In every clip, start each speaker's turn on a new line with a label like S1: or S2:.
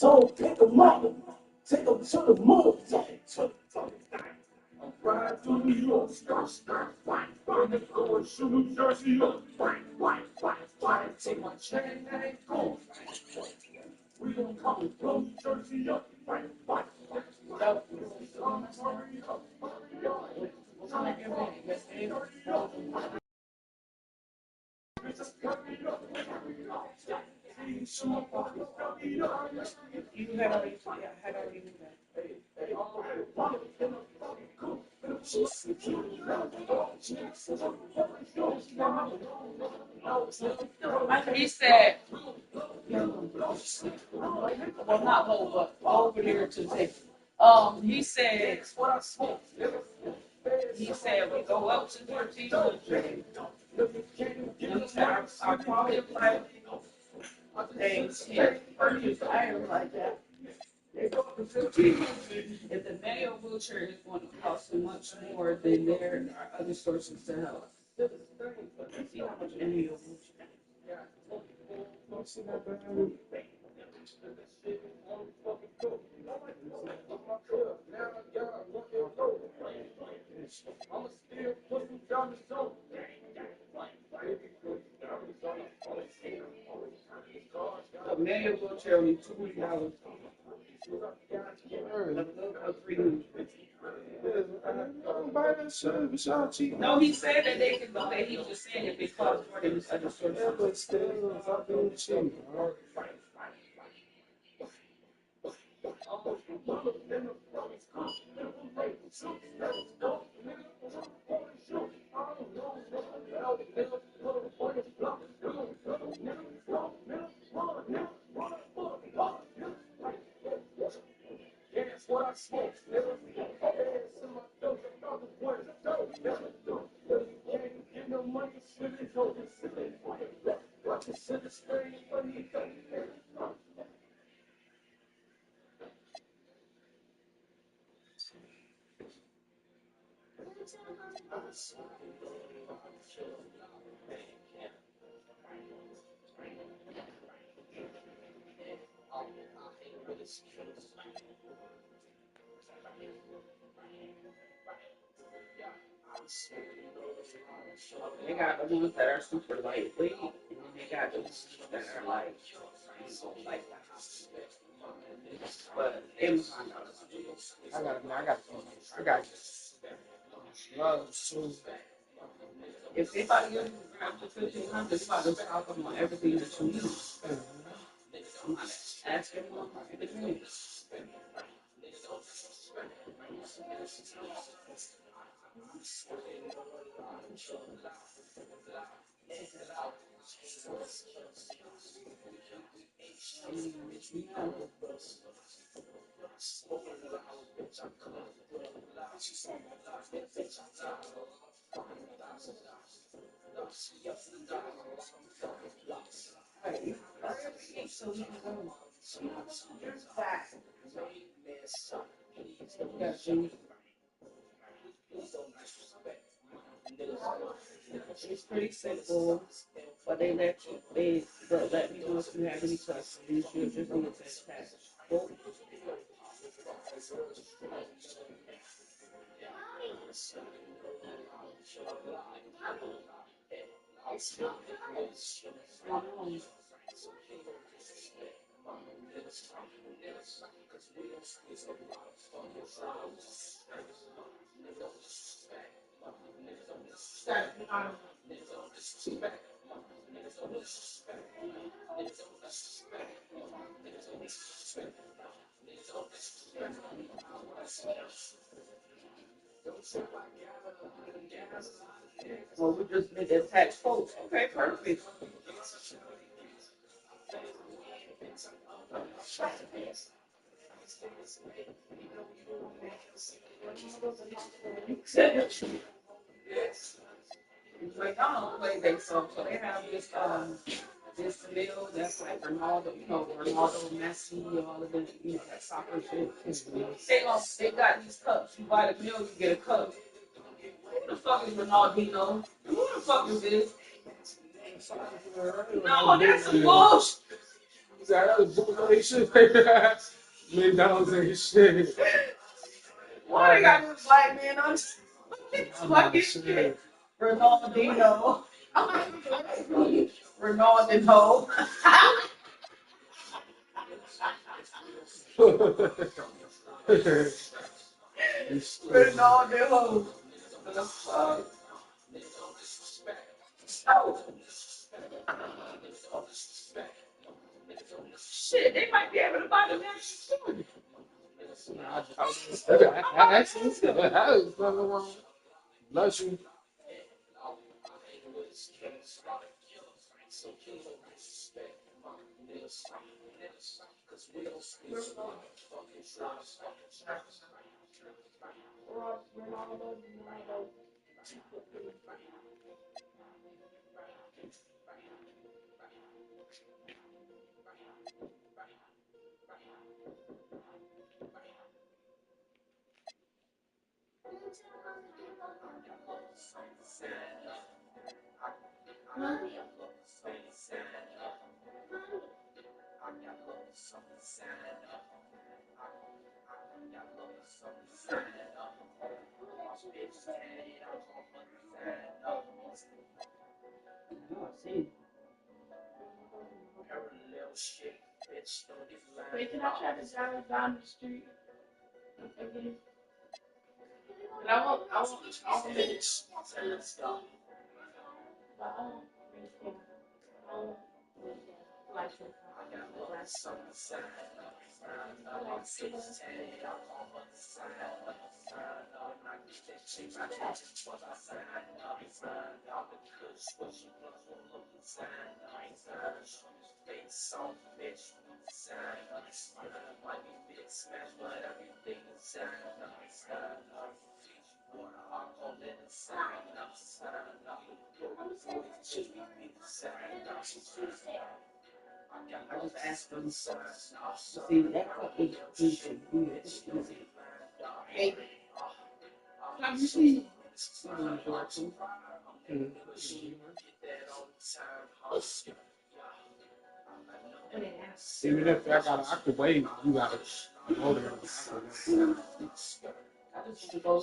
S1: So take them up, take them to the moon. Ride through New York, fight, go and shoot New Jersey up, fight, take my chain, that ain't going. We gon' come and blow New Jersey up, fight.
S2: He said, well, not low, but over there to take. He said we go up to 1300. Our quality of life things here purchase items like that. If the manual wheelchair is going to cost so much more than there are other sources to help. See how much manual wheelchair. A manual wheelchair only $200. No, he said that they can go there. He was just saying if it costs more than this other source.
S1: Yeah, but still, fucking cheap.
S2: They got the ones that are super lightweight, and then they got those that are like but Amazon does.
S1: I got gloves too.
S2: If they buy you grab the 1500, it's about to stock them on everything that you need. I'm not asking them if it's me. It's pretty simple, but they let me know if you have any questions. You should just need to attach. Well, we just need to attach folks. Okay, perfect. McDonald's play they so they have this meal that's like Ronaldo, Ronaldo, Messi, all of them, that soccer shit. They got these cups. You buy the meal, you get a cup. Who the fuck is Ronaldinho? Who the fuck is this? No, that's some bullshit.
S1: said, that was bootleg shit. McDonald's ain't shit.
S2: Why they got this black man on fucking shit? Ronaldinho. Ronaldinho. Ronaldinho. Shit, they might be able to buy the next story.
S1: That is nothing wrong. Bless you.
S2: Wait, can I try to drive down the street? Again? And I won't miss. I just asked them. See, that fucking easy. Hey, have you seen?
S1: Even if I got an microwave, you gotta go there.
S2: I just want to go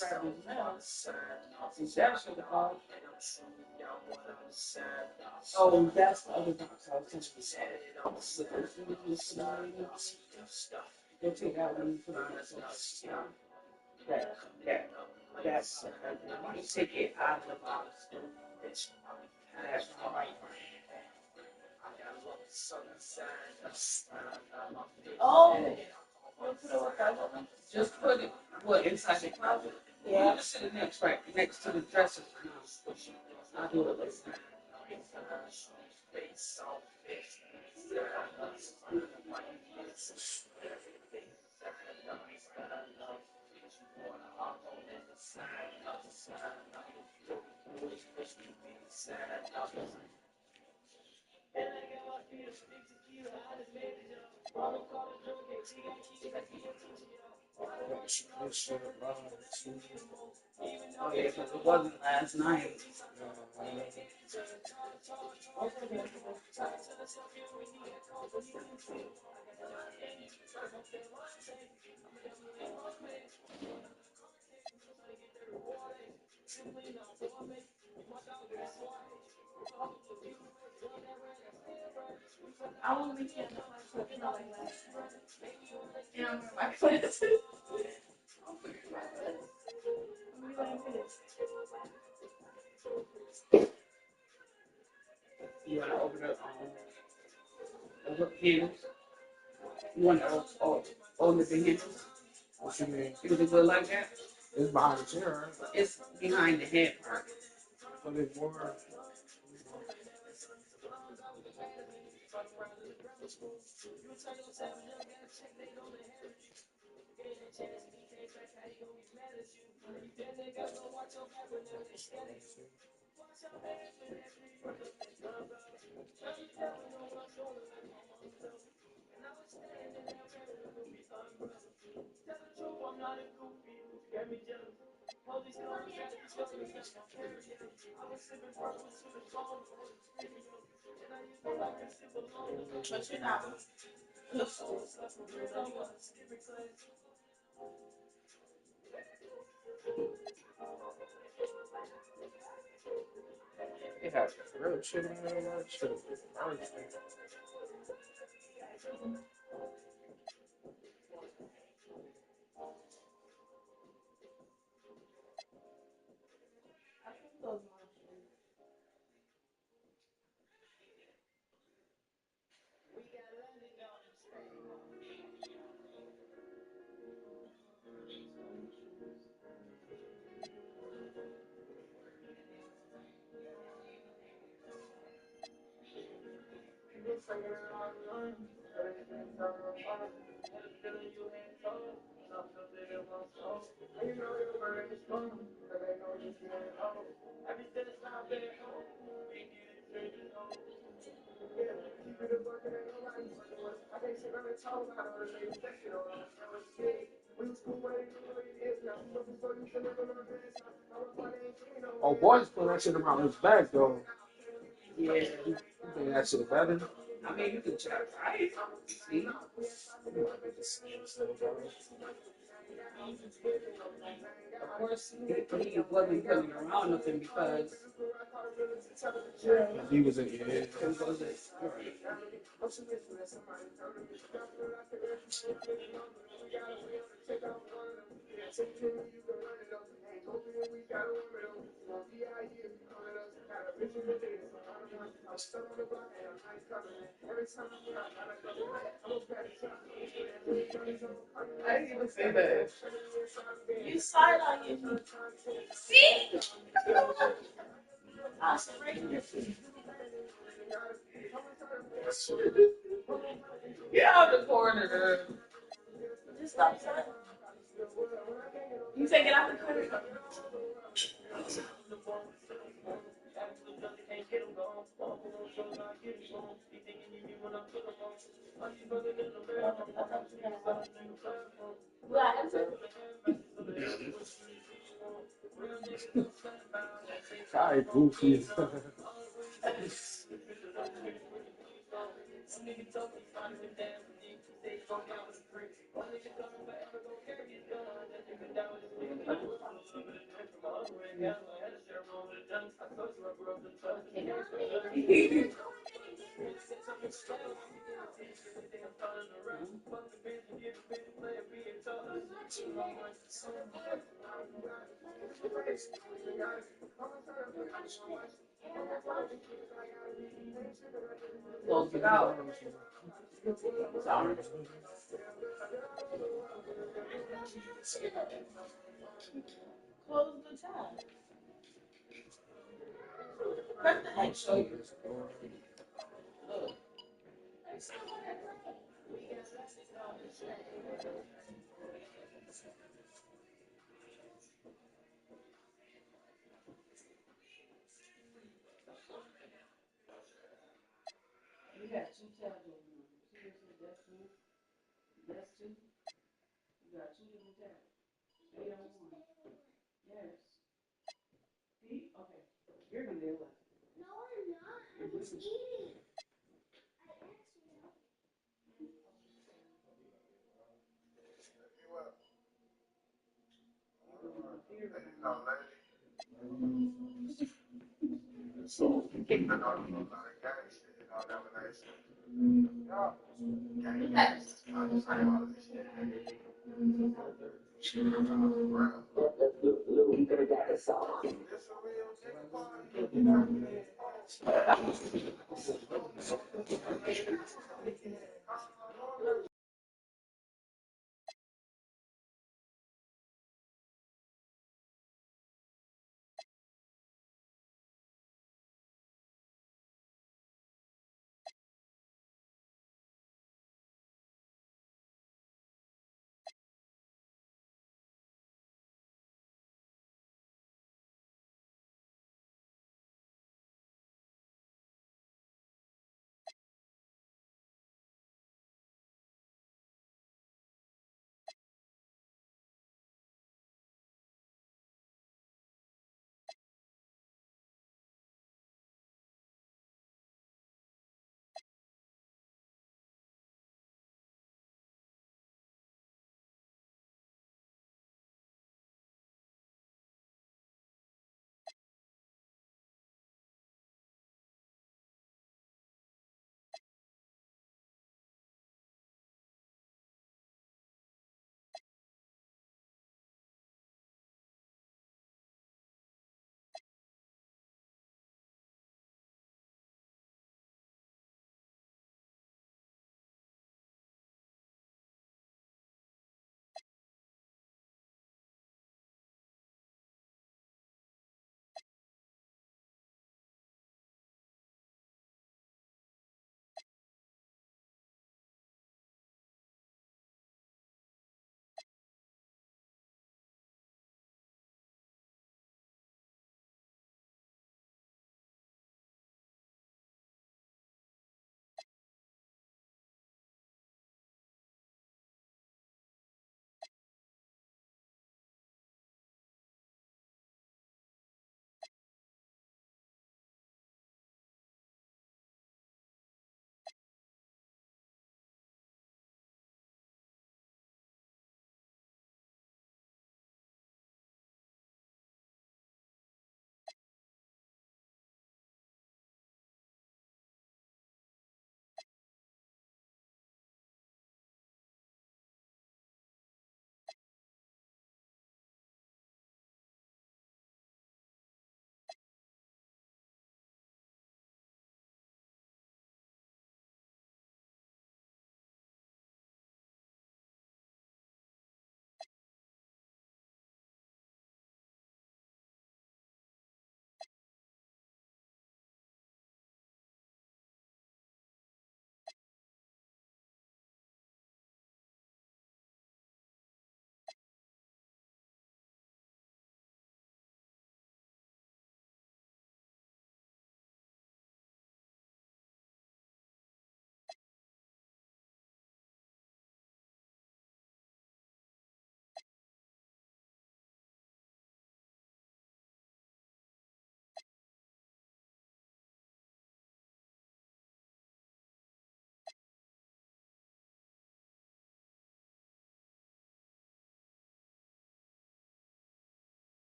S2: grab his mail. See, that should have called. Oh, that's the other box I was telling you. Go take that one and put it in. That's you take it out of the box. That's right. Oh, just put it what inside the closet. Yeah, just sit next to the dresser. I'll do it later. Oh yeah, because it wasn't last night. I want to be here. And I'm wearing my clothes. You want to open up the hinges? You want to open the hinges?
S1: What you mean?
S2: Does it look like that?
S1: It's behind the chair, right?
S2: It's behind the head part.
S1: But it's more.
S2: But you know,
S1: It has real shit in there, like shit. Oh, boys put that shit around his back though.
S2: yeah.
S1: You think that shit better?
S2: I mean, you can check, right? See? Of course, he wasn't putting around nothing because
S1: He was in your head.
S2: it wasn't. I didn't even say that. You side on you. See? I said right here. Get out the corner. Just stop signing. You say get out the corner.
S1: Guy goofy.
S2: Close it out. Sorry. Close the tab. Press the extra. Look. You got two tabs open. See this is that's two. That's two. You got two different tabs. Stay on one. Yes. See? Okay. You're gonna be left. No, I'm not. I'm just eating.
S1: So,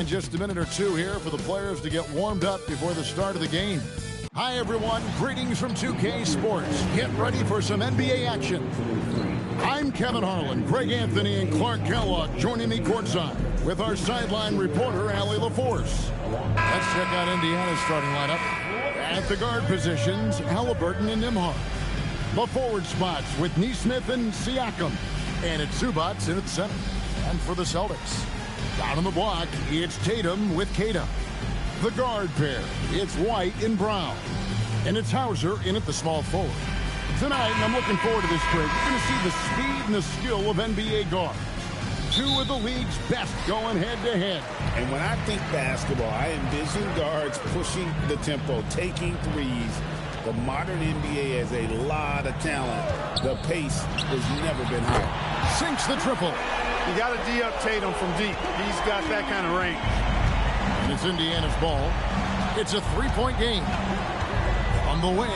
S1: And just a minute or two here for the players to get warmed up before the start of the game. Hi, everyone. Greetings from 2K Sports. Get ready for some NBA action. I'm Kevin Harlan, Greg Anthony, and Clark Kellogg joining me courtside with our sideline reporter, Allie LaForce. Let's check out Indiana's starting lineup. At the guard positions, Halliburton and Nembhard. The forward spots with Nesmith and Siakam. And it's Zubats in at center. And for the Celtics, down on the block, it's Tatum with Kata. The guard pair, it's White and Brown. And it's Hauser in at the small forward. Tonight, I'm looking forward to this trade. You're going to see the speed and the skill of NBA guards. Two of the league's best going head-to-head.
S3: And when I think basketball, I envision guards pushing the tempo, taking threes. The modern NBA has a lot of talent. The pace has never been higher.
S1: Sinks the triple.
S4: You got to D up Tatum from deep. He's got that kind of range.
S1: And it's Indiana's ball. It's a three-point game. On the wing.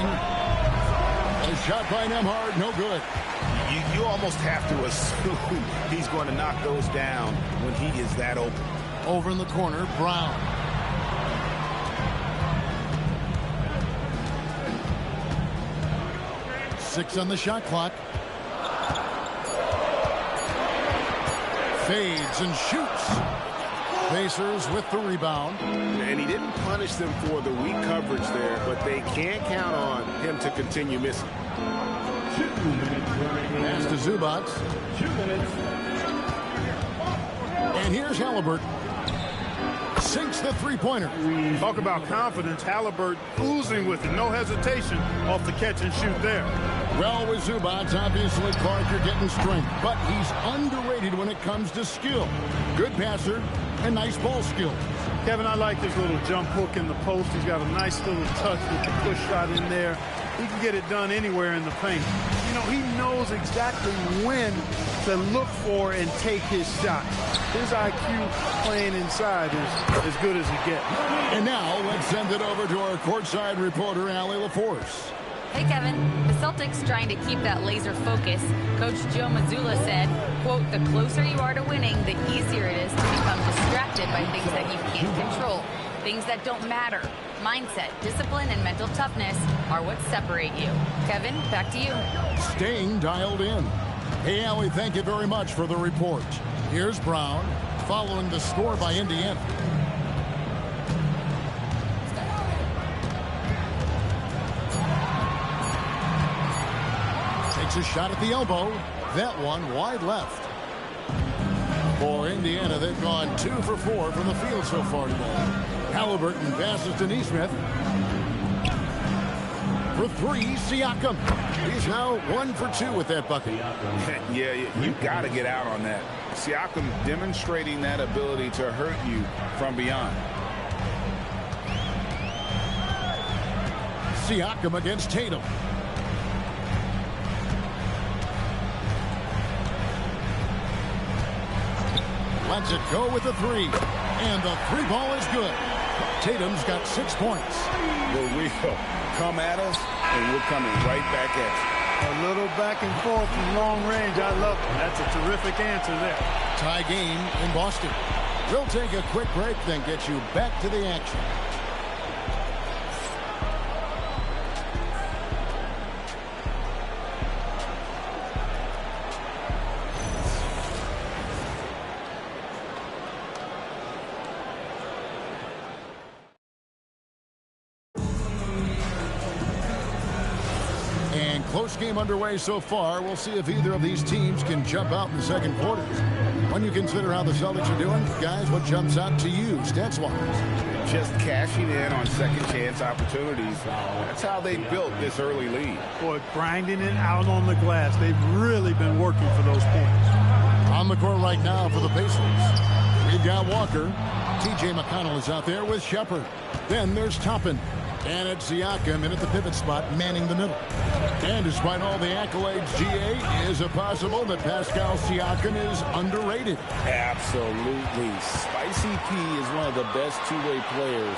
S1: A shot by Nembhard, no good.
S3: You almost have to assume he's going to knock those down when he is that open.
S1: Over in the corner, Brown. Six on the shot clock. Fades and shoots. Pacers with the rebound.
S3: And he didn't punish them for the weak coverage there, but they can't count on him to continue missing.
S1: Pass to Zubats.
S4: 2 minutes.
S1: And here's Halliburton. Sinks the three-pointer.
S4: Talk about confidence. Halliburton oozing with it. No hesitation off the catch and shoot there.
S1: Well, with Zubats, obviously, Clark, you're getting strength. But he's underrated when it comes to skill. Good passer and nice ball skills.
S4: Kevin, I like this little jump hook in the post. He's got a nice little touch with the push shot in there. He can get it done anywhere in the paint. You know, he knows exactly when to look for and take his shot. His IQ playing inside is as good as it gets.
S1: And now let's send it over to our courtside reporter, Allie LaForce.
S5: Hey, Kevin. The Celtics trying to keep that laser focus. Coach Joe Mazzulla said, quote, the closer you are to winning, the easier it is to become distracted by things that you can't control. Things that don't matter. Mindset, discipline, and mental toughness are what separate you. Kevin, back to you. Staying
S1: dialed in. Hey, Allie, thank you very much for the report. Here's Brown, following the score by Indiana. Takes a shot at the elbow. That one wide left. For Indiana, they've gone 2 for 4 from the field so far today. Halliburton passes to Nesmith. For 3, Siakam. He's now 1 for 2 with that bucket.
S3: Yeah, you got to get out on that. Siakam demonstrating that ability to hurt you from beyond.
S1: Siakam against Tatum. Lets it go with the 3. And the 3 ball is good. Tatum's got 6 points.
S3: The wheel. Come at us, and we're coming right back at you.
S4: A little back and forth from long range. I love it. That's a terrific answer there.
S1: Tie game in Boston. We'll take a quick break, then get you back to the action. Close game underway so far. We'll see if either of these teams can jump out in the second quarter. When you consider how the Celtics are doing, guys, what jumps out to you, stats-wise?
S3: Just cashing in on second-chance opportunities. That's how they built this early lead.
S4: Boy, grinding it out on the glass. They've really been working for those points.
S1: On the court right now for the Pacers, we've got Walker. T.J. McConnell is out there with Shepard. Then there's Toppin. And it's Siakam in at the pivot spot, manning the middle. And despite all the accolades, GA, is it possible that Pascal Siakam is underrated?
S3: Absolutely. Spicy P is one of the best two-way players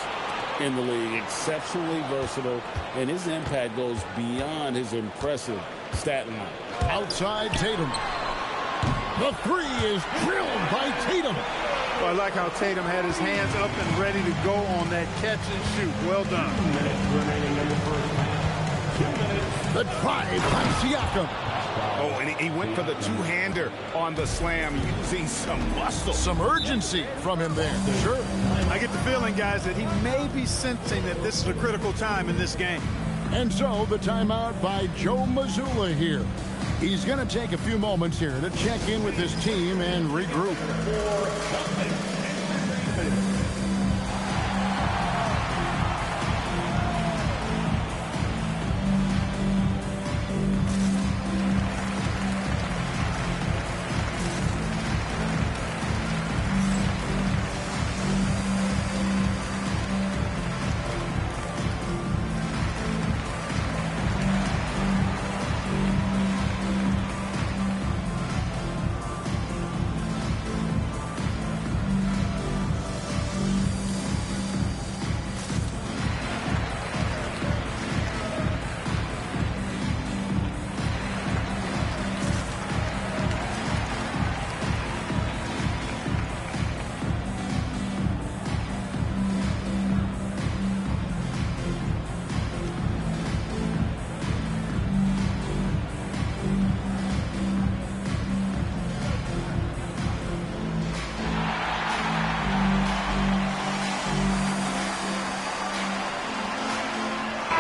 S3: in the league. Exceptionally versatile, and his impact goes beyond his impressive stat line.
S1: Outside Tatum. The 3 is drilled by Tatum.
S4: I like how Tatum had his hands up and ready to go on that catch and shoot. Well done.
S1: 2 minutes remaining in the first half. 2 minutes.
S6: The drive by Siakam.
S7: Oh, and he went for the two-hander on the slam, using some muscle.
S6: Some urgency from him there. Sure.
S4: I get the feeling, guys, that he may be sensing that this is a critical time in this game.
S6: And so the timeout by Joe Mazzulla here. He's going to take a few moments here to check in with his team and regroup.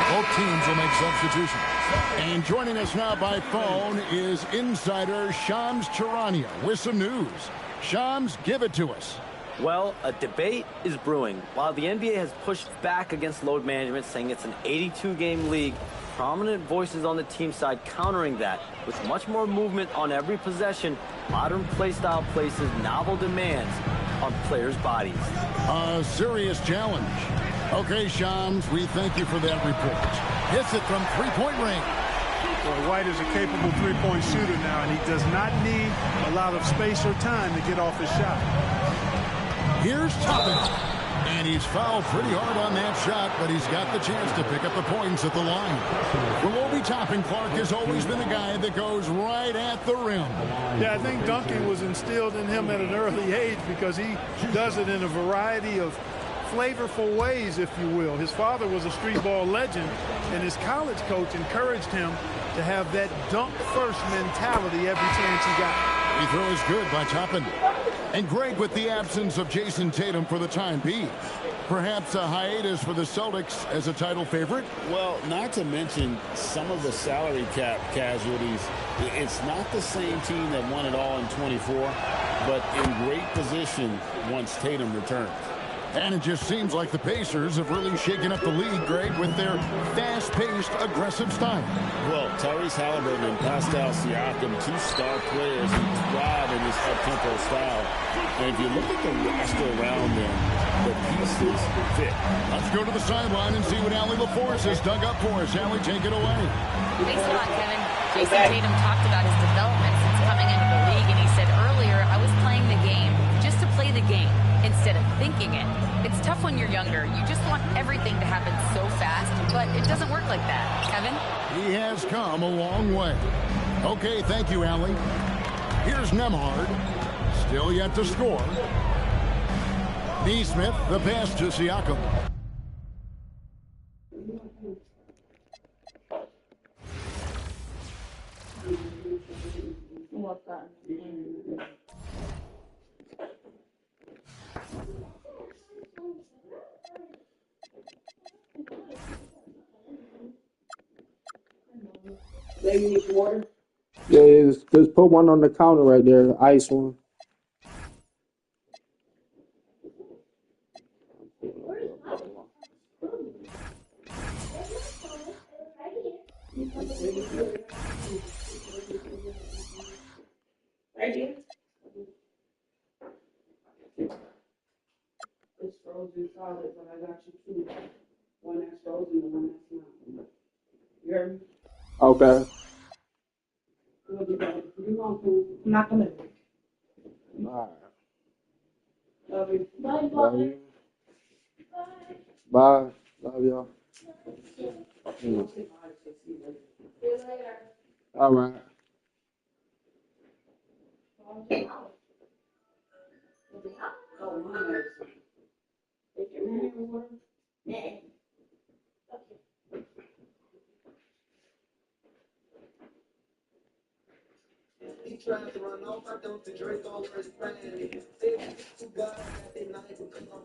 S6: Both teams will make substitutions. And joining us now by phone is insider Shams Charania with some news. Shams, give it to us.
S8: Well, a debate is brewing. While the NBA has pushed back against load management, saying it's an 82-game league, prominent voices on the team side countering that. With much more movement on every possession, modern play style places novel demands on players' bodies.
S6: A serious challenge. Okay, Shams, we thank you for that report. Hits it from three-point range.
S4: Well, White is a capable three-point shooter now, and he does not need a lot of space or time to get off his shot.
S6: Here's Toppin. And he's fouled pretty hard on that shot, but he's got the chance to pick up the points at the line. Well, Obi Toppin, Clark, has always been a guy that goes right at the rim.
S4: Yeah, I think dunking was instilled in him at an early age because he does it in a variety of flavorful ways, if you will. His father was a street ball legend, and his college coach encouraged him to have that dunk-first mentality every chance he got.
S6: Free throw is good by Toppin. And Greg, with the absence of Jason Tatum for the time being, perhaps a hiatus for the Celtics as a title favorite?
S3: Well, not to mention some of the salary cap casualties. It's not the same team that won it all in 24, but in great position once Tatum returns.
S6: And it just seems like the Pacers have really shaken up the league, Greg, with their fast-paced, aggressive style.
S3: Well, Tyrese Halliburton and Pascal Siakam, two star players who thrive in this up-tempo style. And if you look at the roster around them, the pieces fit.
S6: Let's go to the sideline and see what Allie LaForce has dug up for us. Allie, take it away.
S5: Thanks a lot, Kevin. Jason Tatum talked about his development since coming into the league, and he said earlier, I was playing the game just to play the game instead of thinking it. It's tough when you're younger. You just want everything to happen so fast, but it doesn't work like that. Kevin?
S6: He has come a long way. Okay, thank you, Allie. Here's Nemhard. Still yet to score. Neesmith, the pass to Siakam.
S2: Maybe need water.
S9: Yeah, just put one on the counter right there, the ice one.
S2: Right here. It's frozen solid, but I got you two. One that's frozen and one that's not. You heard me?
S9: Okay.
S2: We'll be back. You're going to. I'm not going to.
S9: All right.
S2: Love you. Bye,
S9: Love you. Bye. Love y'all. All right.
S2: Oh,
S1: He tried to run off, I don't think Drake already ran me. Said too God, I got that night because I'm fine.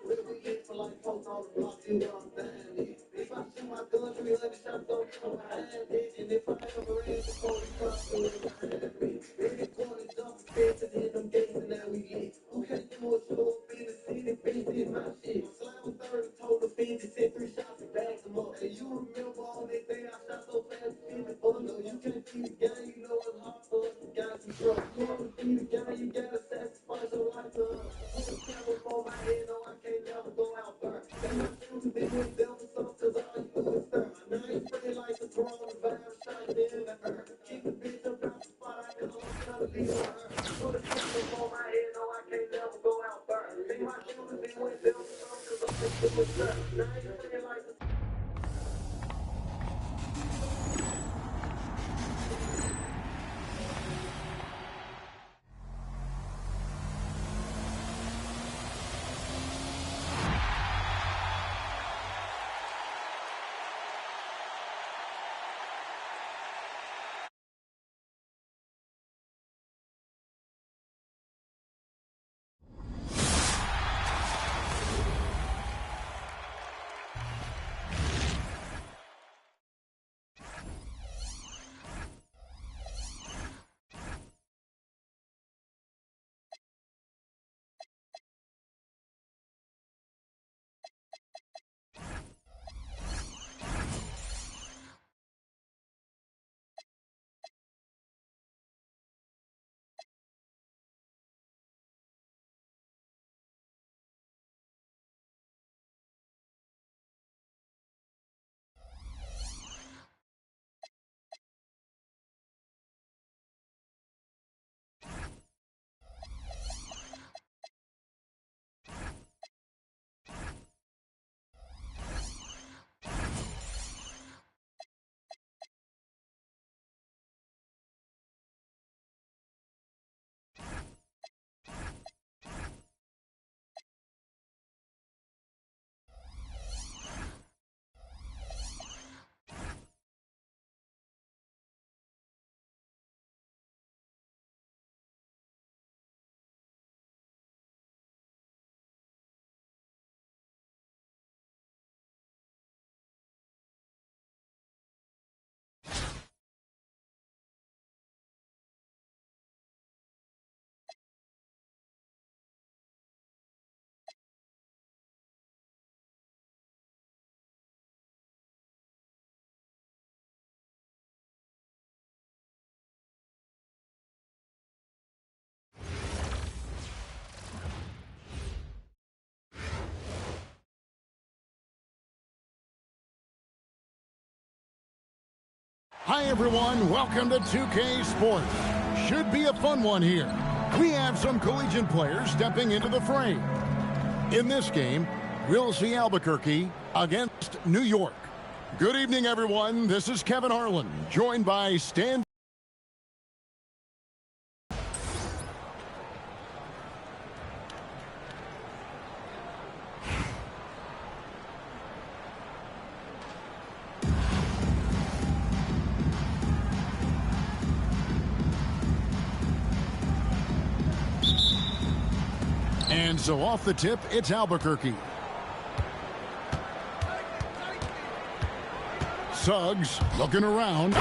S1: Where we get for like folks on the block, see where I'm dying. If I shoot my gun, 300 shots don't come behind it. And if I ever ran the police, cops will behind me. Every corner jumping fences in them gates and now we get. Who can't do a show up in the city, bitch, did my shit. Slime was 30, told the 50, sent 3 shots and bagged them up. And you remember all that day I shot so fast, 50 bucks. No, you can't see the game, you know it's hard. Got some trouble. You wanna be the guy, you gotta sacrifice your life to us. Put a camera on my head, no, I can't never go out there. And my shoes, they went down for some, cause all you do is stir. Now I ain't afraid like the coronavirus shot in the earth. Keep the bitch up out the spot, I can almost tell leave her. Put a camera on my head, no, I can't never go out there. And my shoes, they went down for some, cause all you do is stir. Now I ain't afraid like the
S6: Hi, everyone. Welcome to 2K Sports. Should be a fun one here. We have some collegiate players stepping into the frame. In this game, we'll see Albuquerque against New York. Good evening, everyone. This is Kevin Harlan, joined by Stan. And so off the tip, it's Albuquerque. Suggs looking around.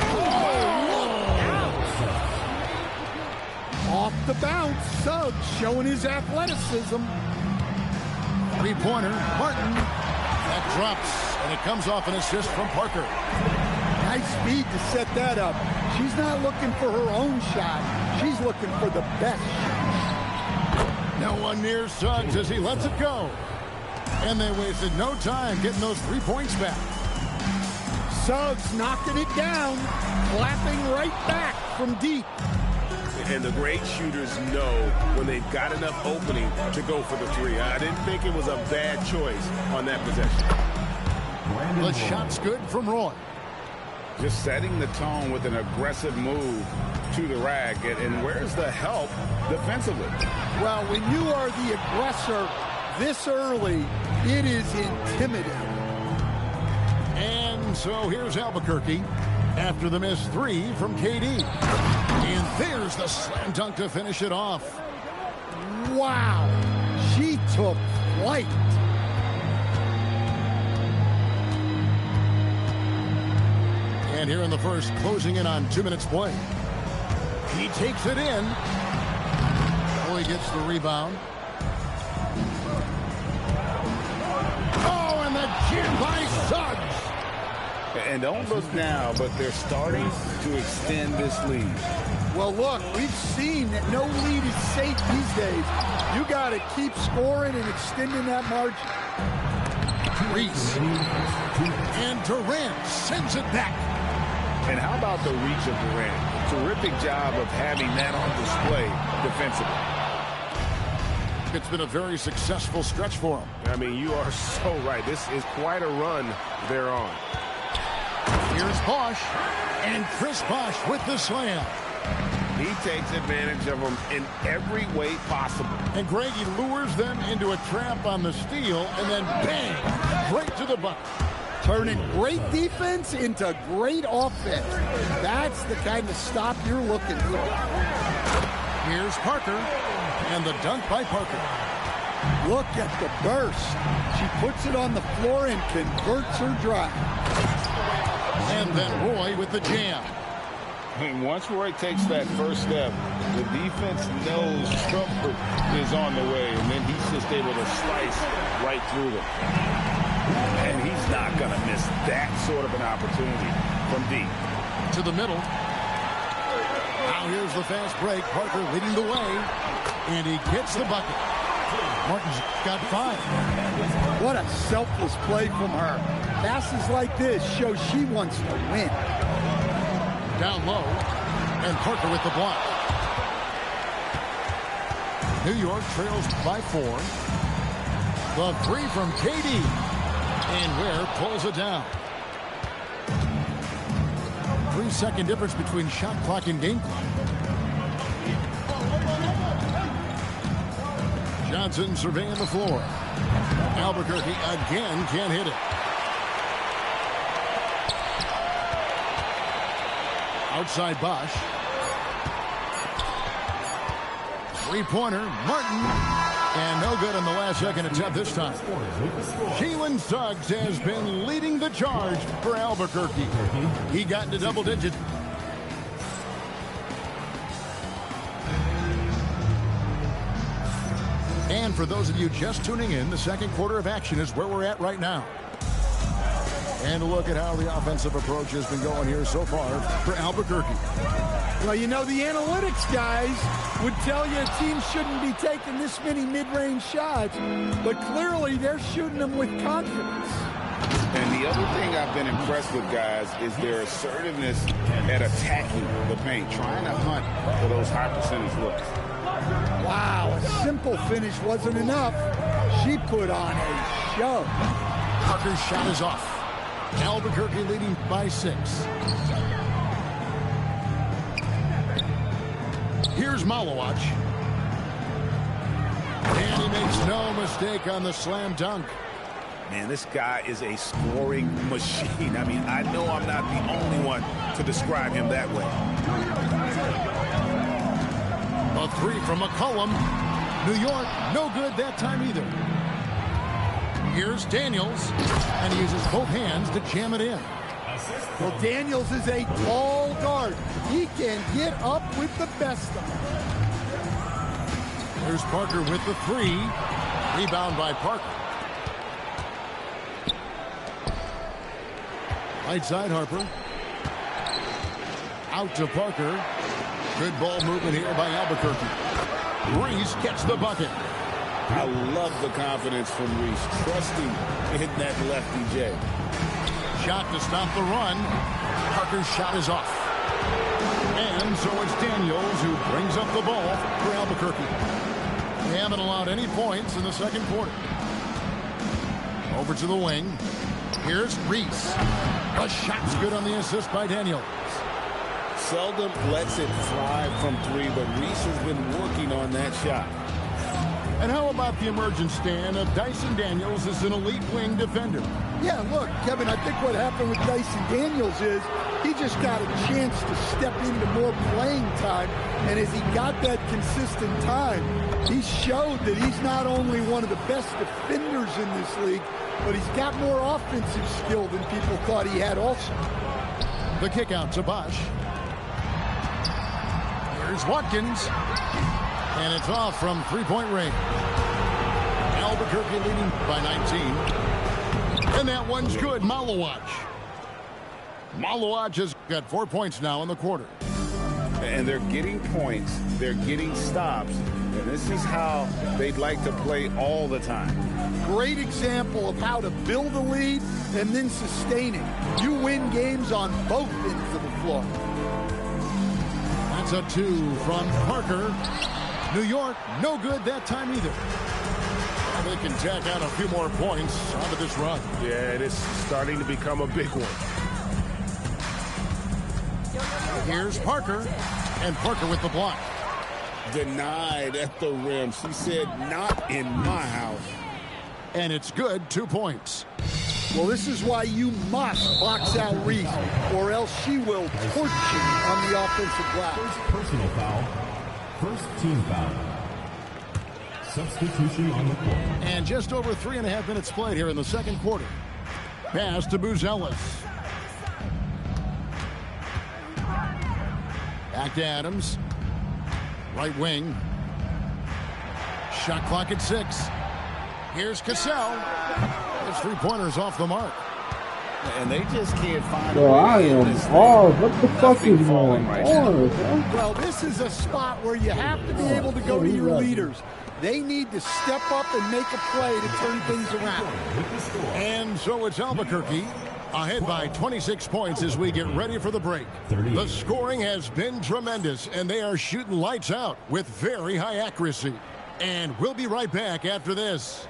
S10: Off the bounce, Suggs showing his athleticism.
S6: Three-pointer, Martin. That drops, and it comes off an assist from Parker.
S10: Nice speed to set that up. She's not looking for her own shot. She's looking for the best shot.
S6: No one near Suggs as he lets it go. And they wasted no time getting those 3 points back.
S10: Suggs knocking it down, clapping right back from deep.
S7: And the great shooters know when they've got enough opening to go for the three. I didn't think it was a bad choice on that possession.
S6: The shot's good from Roy.
S3: Just setting the tone with an aggressive move to the rack. And where's the help defensively?
S10: Well, when you are the aggressor this early, It is intimidating.
S6: And so here's Albuquerque after the missed 3 from KD. And there's the slam dunk to finish it off.
S10: Wow. She took flight.
S6: And here in the first, closing in on 2 minutes play. He takes it in. Boy gets the rebound. Oh, and the jam by Suggs.
S3: And don't look now, but they're starting to extend this lead.
S10: Well, look, we've seen that no lead is safe these days. You got to keep scoring and extending that margin.
S6: Reese. And Durant sends it back.
S3: And how about the reach of Durant? Terrific job of having that on display defensively.
S6: It's been a very successful stretch for him.
S7: I mean, you are so right. This is quite a run they're on.
S6: Here's Bosh. And Chris Bosh with the slam.
S7: He takes advantage of them in every way possible.
S6: And Greg, he lures them into a trap on the steal, and then bang, right to the bucket.
S10: Turning great defense into great offense. That's the kind of stop you're looking for.
S6: Here's Parker, and the dunk by Parker.
S10: Look at the burst. She puts it on the floor and converts her drive.
S6: And then Roy with the jam.
S3: And once Roy takes that first step, the defense knows trouble is on the way, and then he's just able to slice right through them. And he's not going to miss that sort of an opportunity from deep.
S6: To the middle. Now here's the fast break. Parker leading the way, and he gets the bucket. Martin's got 5.
S10: What a selfless play from her. Passes like this show she wants to win.
S6: Down low, and Parker with the block. New York trails by 4. The 3 from KD. And Ware pulls it down. 3-second difference between shot clock and game clock. Johnson surveying the floor. Albuquerque again can't hit it. Outside Bosh. 3-pointer, Martin. And no good in the last second attempt this time. Jalen Suggs has been leading the charge for Albuquerque. He got into double digits. And for those of you just tuning in, the second quarter of action is where we're at right now. And look at how the offensive approach has been going here so far for Albuquerque.
S10: Well, you know, the analytics guys would tell you a team shouldn't be taking this many mid-range shots, but clearly they're shooting them with confidence.
S3: And the other thing I've been impressed with, guys, is their assertiveness at attacking the paint, trying to hunt for those high percentage looks.
S10: Wow, a simple finish wasn't enough. She put on a show.
S6: Parker's shot is off. Albuquerque leading by 6. Here's Malawach. And he makes no mistake on the slam dunk.
S7: Man, this guy is a scoring machine. I mean, I know I'm not the only one to describe him that way.
S6: A 3 from McCollum. New York, no good that time either. Here's Daniels, and he uses both hands to jam it in.
S10: Well, Daniels is a tall guard. He can get up with the best of them.
S6: There's Parker with the 3. Rebound by Parker. Right side, Harper. Out to Parker. Good ball movement here by Albuquerque. Reese gets the bucket.
S3: I love the confidence from Reese, trusting in that lefty J.
S6: Shot to stop the run. Parker's shot is off. And so it's Daniels who brings up the ball for Albuquerque. They haven't allowed any points in the second quarter. Over to the wing. Here's Reese. The shot's good on the assist by Daniels.
S3: Seldom lets it fly from 3, but Reese has been working on that shot.
S6: And how about the emergence, Stan, of Dyson Daniels as an elite wing defender?
S10: Yeah, look, Kevin, I think what happened with Dyson Daniels is he just got a chance to step into more playing time. And as he got that consistent time, he showed that he's not only one of the best defenders in this league, but he's got more offensive skill than people thought he had also.
S6: The kick out to Bosch. Here's Watkins. And it's off from three-point range. Albuquerque leading by 19. And that one's good. Malawach. Malawach has got 4 points now in the quarter.
S3: And they're getting points. They're getting stops. And this is how they'd like to play all the time.
S10: Great example of how to build a lead and then sustain it. You win games on both ends of the floor.
S6: That's a 2 from Parker. New York, no good that time either. They can tack out a few more points onto this run.
S7: Yeah, it is starting to become a big one.
S6: Here's Parker, and Parker with the block.
S3: Denied at the rim. She said, not in my house.
S6: And it's good, 2 points.
S10: Well, this is why you must box out Reese, or else she will torch you on the offensive glass.
S1: First personal foul. First team foul. Substitution on the court.
S6: And just over 3.5 minutes played here in the second quarter. Pass to Buzelis. Back to Adams. Right wing. Shot clock at 6. Here's Cassell. His three-pointers off the mark.
S3: And they just can't find
S9: Bro, I am off. What the fuck is going on?
S10: Well, this is a spot where you have to be able to go to your leaders. They need to step up and make a play to turn things around.
S6: And so it's Albuquerque ahead by 26 points as we get ready for the break. The scoring has been tremendous, and they are shooting lights out with very high accuracy. And we'll be right back after this.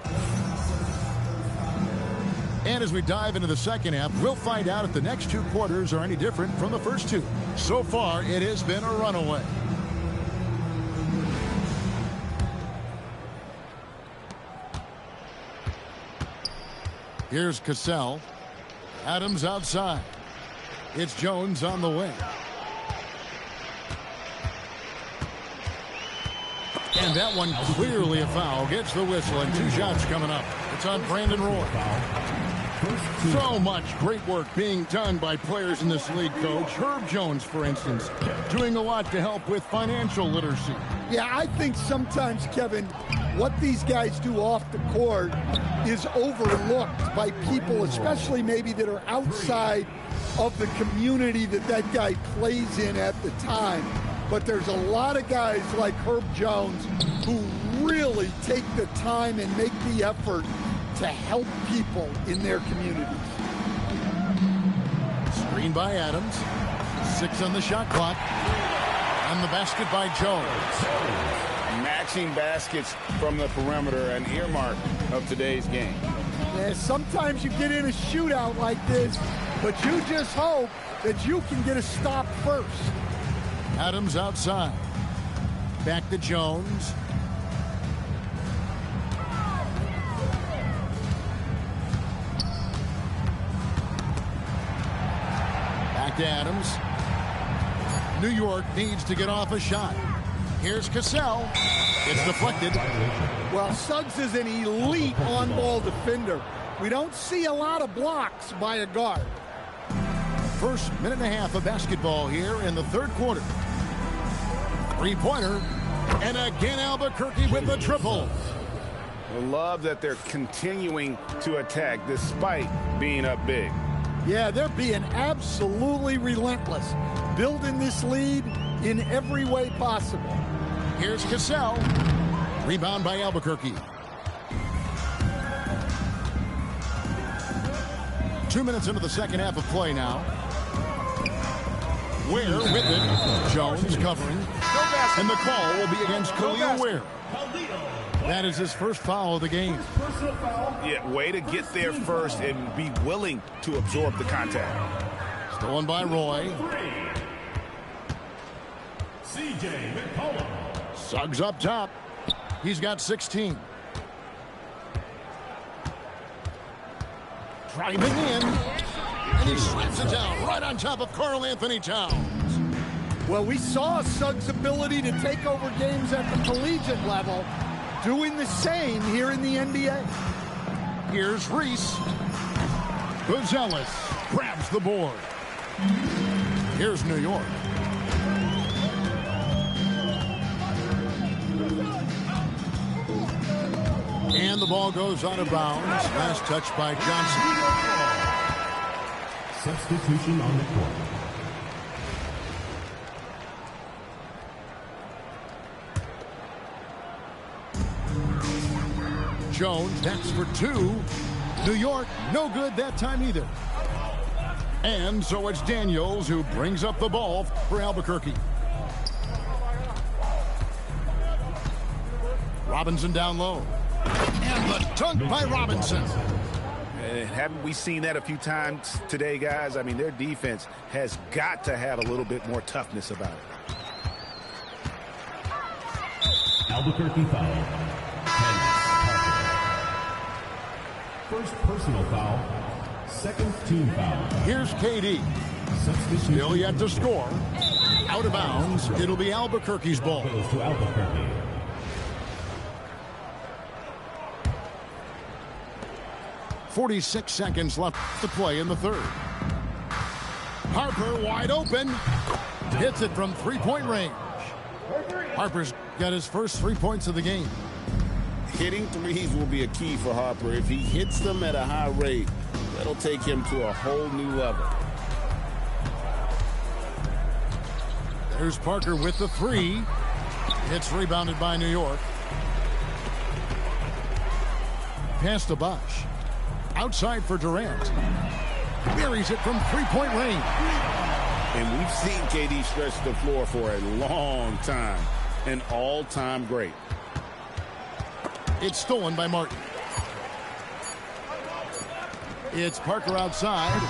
S6: And as we dive into the second half, we'll find out if the next 2 quarters are any different from the first 2. So far, it has been a runaway. Here's Cassell. Adams outside. It's Jones on the wing. And that one clearly a foul. Gets the whistle, and 2 shots coming up. It's on Brandon Roy. So much great work being done by players in this league, Coach. Herb Jones, for instance, doing a lot to help with financial literacy.
S10: Yeah, I think sometimes, Kevin, what these guys do off the court is overlooked by people, especially maybe that are outside of the community that guy plays in at the time. But there's a lot of guys like Herb Jones who really take the time and make the effort to help people in their communities.
S6: Screen by Adams. 6 on the shot clock. And the basket by Jones.
S3: Matching baskets from the perimeter, an earmark of today's game.
S10: Yeah, sometimes you get in a shootout like this, but you just hope that you can get a stop first.
S6: Adams outside. Back to Jones. Back to Adams. New York needs to get off a shot. Here's Cassell. It's deflected.
S10: Well, Suggs is an elite on-ball defender. We don't see a lot of blocks by a guard.
S6: First minute and a half of basketball here in the third quarter. Three-pointer. And again, Albuquerque with the triple.
S7: I love that they're continuing to attack despite being up big.
S10: Yeah, they're being absolutely relentless, building this lead in every way possible.
S6: Here's Cassell. Rebound by Albuquerque. 2 minutes into the second half of play now. Ware with it. Jones covering. And the call will be against Khalil Ware. That is his first foul of the game.
S7: Yeah, way to get there first and be willing to absorb the contact.
S6: Stolen by Roy.
S1: CJ McCollum.
S6: Suggs up top. He's got 16. Driving in. And he slaps it down right on top of Karl Anthony Towns.
S10: Well, we saw Suggs' ability to take over games at the collegiate level, doing the same here in the NBA.
S6: Here's Reese. Gonzalez grabs the board. Here's New York. And the ball goes out of bounds. Last touch by Johnson.
S1: Substitution on the court.
S6: Jones, that's for two. New York, no good that time either. And so it's Daniels who brings up the ball for Albuquerque. Robinson down low. And the dunk by Robinson.
S7: And haven't we seen that a few times today, guys? I mean, their defense has got to have a little bit more toughness about it.
S1: Albuquerque foul. First personal foul. Second team foul.
S6: Here's KD. Still yet to score. Out of bounds. It'll be Albuquerque's ball.
S1: Goes to Albuquerque.
S6: 46 seconds left to play in the third. Harper wide open. Hits it from three-point range. Harper's got his first 3 points of the game.
S3: Hitting threes will be a key for Harper. If he hits them at a high rate, that'll take him to a whole new level.
S6: There's Parker with the three. It's rebounded by New York. Pass to Bosch. Outside for Durant. Buries it from three-point range.
S3: And we've seen KD stretch the floor for a long time. An all-time great.
S6: It's stolen by Martin. It's Parker outside.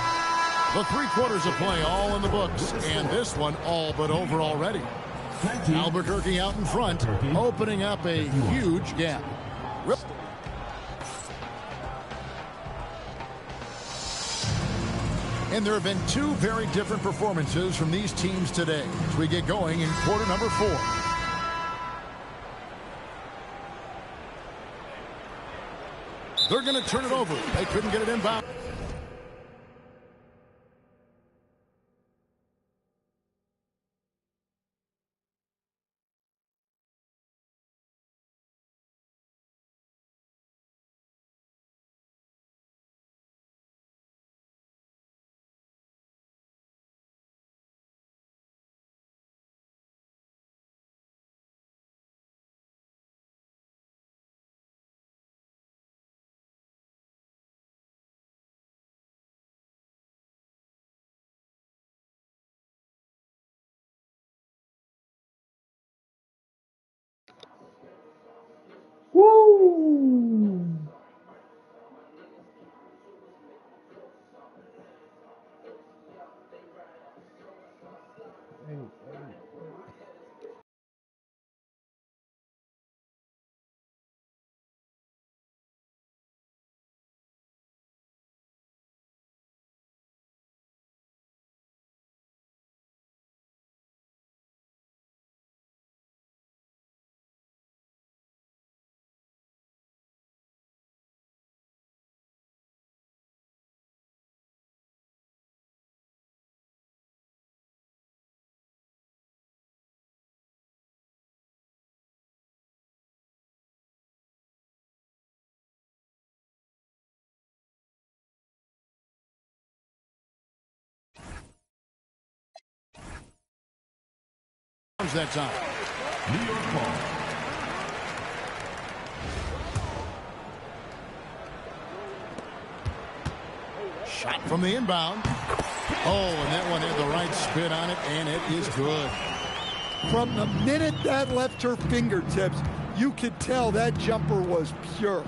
S6: The 3 quarters of play all in the books. And this one all but over already. Albuquerque out in front, opening up a huge gap. And there have been 2 very different performances from these teams today as we get going in quarter number 4. They're going to turn it over. They couldn't get it inbound.
S9: Woo!
S6: That time.
S1: New York ball.
S6: Shot from the inbound. Oh, and that one had the right spin on it, and it is good.
S10: From the minute that left her fingertips, you could tell that jumper was pure.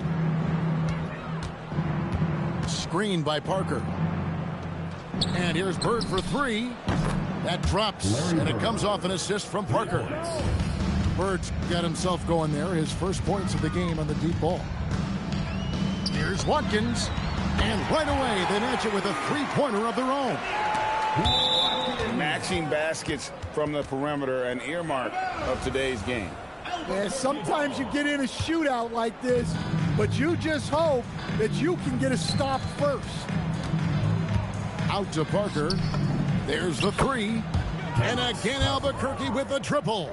S6: Screened by Parker. And here's Bird for 3. That drops, and it comes off an assist from Parker. Bird's got himself going there. His first points of the game on the deep ball. Here's Watkins. And right away, they match it with a three-pointer of their own.
S3: Matching baskets from the perimeter, an earmark of today's game.
S10: Yeah, sometimes you get in a shootout like this, but you just hope that you can get a stop first.
S6: Out to Parker. There's the three. And again, Albuquerque with the triple.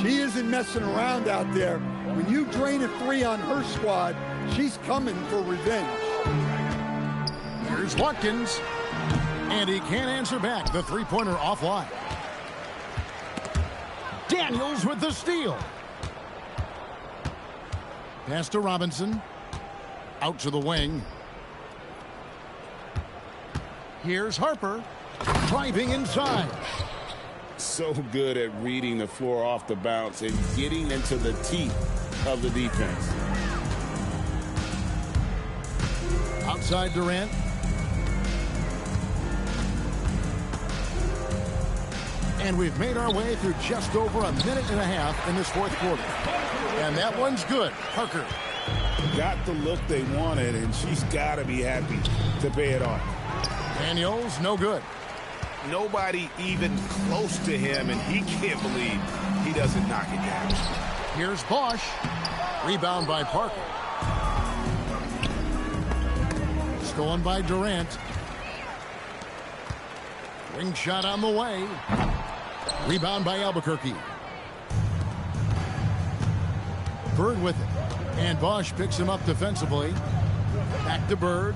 S10: She isn't messing around out there. When you drain a three on her squad, she's coming for revenge.
S6: Here's Watkins. And he can't answer back. The three-pointer offline. Daniels with the steal. Pass to Robinson. Out to the wing. Here's Harper. Driving inside.
S3: So good at reading the floor off the bounce and getting into the teeth of the defense.
S6: Outside Durant. And we've made our way through just over a minute and a half in this fourth quarter. And that one's good. Parker.
S3: Got the look they wanted, and she's got to be happy to pay it off.
S6: Daniels, no good.
S7: Nobody even close to him, and he can't believe he doesn't knock it down.
S6: Here's Bosch. Rebound by Parker. Stolen by Durant. Ring shot on the way. Rebound by Albuquerque. Bird with it. And Bosch picks him up defensively. Back to Bird.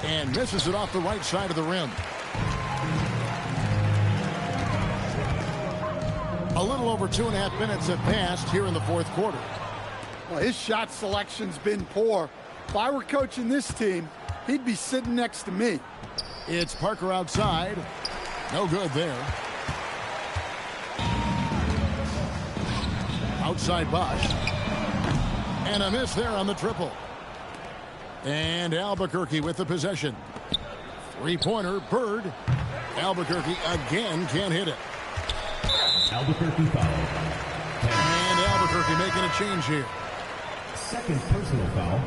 S6: And misses it off the right side of the rim. A little over 2.5 minutes have passed here in the fourth quarter.
S10: Well, his shot selection's been poor. If I were coaching this team, he'd be sitting next to me.
S6: It's Parker outside. No good there. Outside Bosch. And a miss there on the triple. And Albuquerque with the possession. Three-pointer, Bird. Albuquerque again can't hit it.
S1: Albuquerque foul.
S6: And Albuquerque making a change here.
S1: Second personal foul.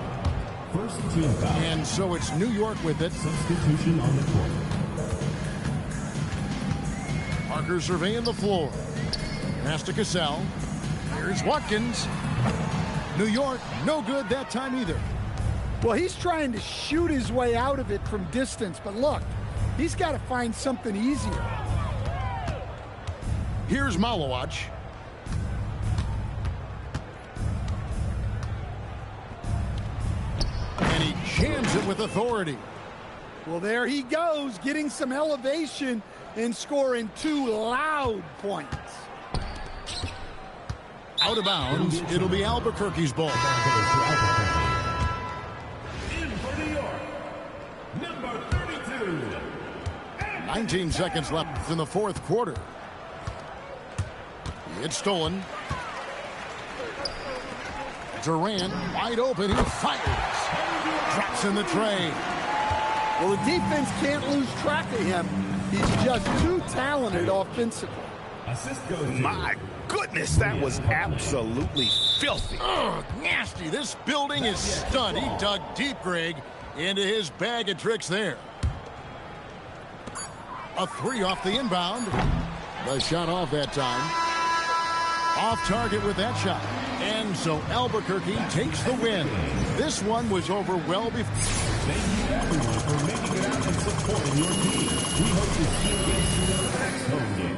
S1: First team foul.
S6: And so it's New York with it.
S1: Substitution on the court.
S6: Parker surveying the floor. Pass to Cassell. Here's Watkins. New York, no good that time either.
S10: Well, he's trying to shoot his way out of it from distance, but look, he's got to find something easier.
S6: Here's Malawach. And he jams it with authority.
S10: Well, there he goes, getting some elevation and scoring 2 loud points.
S6: Out of bounds, it'll be Albuquerque's ball.
S1: In for New York, number 32.
S6: 19 seconds left in the fourth quarter. It's stolen. Durant wide open. He fires. Drops in the tray.
S10: Well, the defense can't lose track of him. He's just too talented offensively.
S1: Assist goes to
S7: My goodness, that was absolutely filthy.
S6: Ugh, nasty. This building is stud. He dug deep, Greg, into his bag of tricks there. A three off the inbound. The shot off that time. Off target with that shot. And so Albuquerque takes the win. This one was over well before.
S1: Thank you everyone for making it out and supporting your team. We hope to see you again soon on the next home game.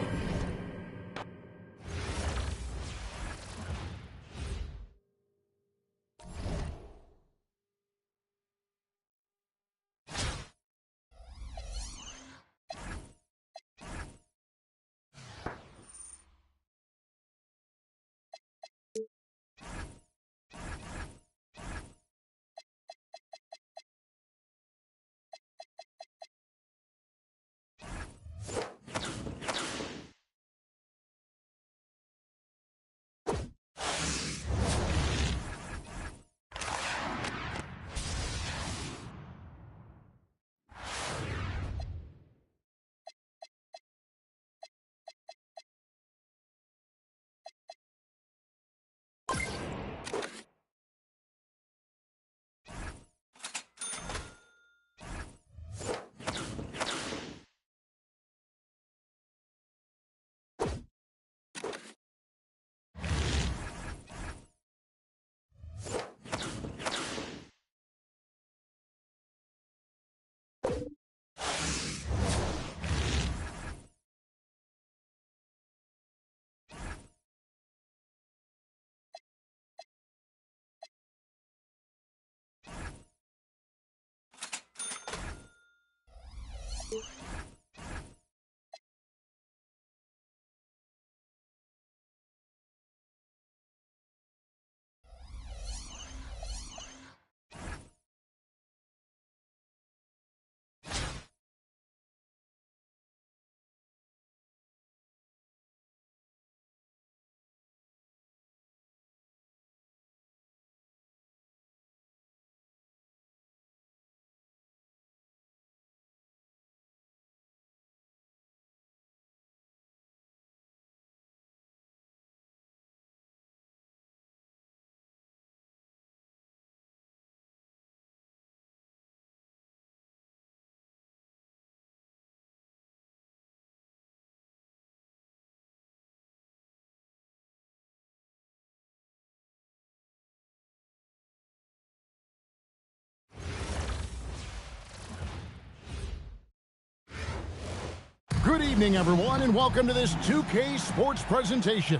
S6: Good evening, everyone, and welcome to this 2K Sports presentation.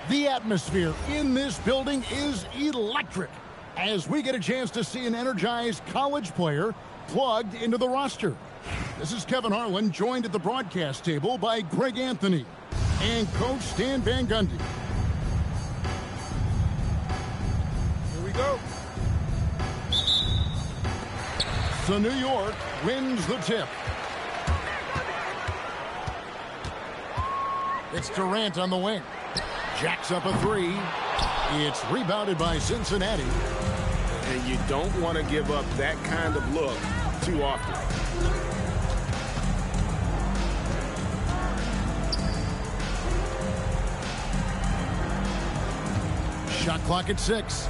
S6: The atmosphere in this building is electric as we get a chance to see an energized college player plugged into the roster. This is Kevin Harlan, joined at the broadcast table by Greg Anthony and Coach Stan Van Gundy. Here we go. So New York wins the tip. It's Durant on the wing. Jacks up a three. It's rebounded by Cincinnati.
S7: And you don't want to give up that kind of look too often.
S6: Shot clock at 6.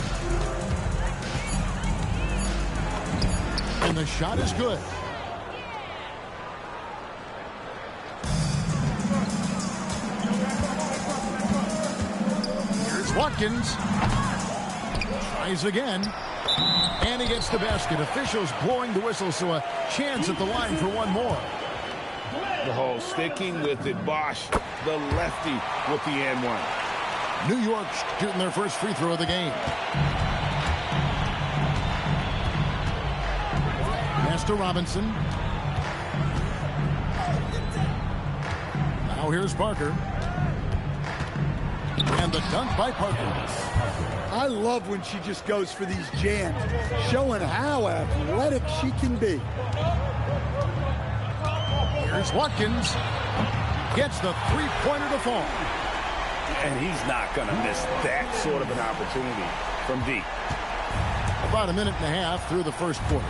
S6: And the shot is good. Here's Watkins. Tries again. And he gets the basket. Officials blowing the whistle, so a chance at the line for one more.
S7: The hole sticking with it. Bosch, the lefty, with the and one.
S6: New York shooting their first free throw of the game. Pass to Robinson. Now here's Parker. And the dunk by Parker.
S10: I love when she just goes for these jams, showing how athletic she can be.
S6: Here's Watkins. Gets the three-pointer to fall.
S7: And he's not going to miss that sort of an opportunity from deep.
S6: About a minute and a half through the first quarter.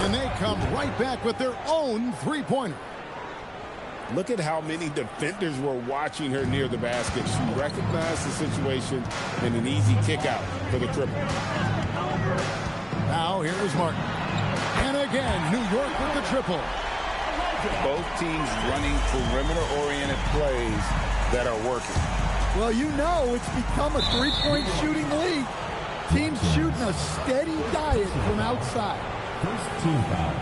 S6: And they come right back with their own three-pointer.
S7: Look at how many defenders were watching her near the basket. She recognized the situation and an easy kick out for the triple.
S6: Now here's Martin. And again, New York with the triple.
S7: Both teams running perimeter-oriented plays that are working.
S10: Well, you know it's become a three-point shooting league. Teams shooting a steady diet from outside.
S1: First team foul.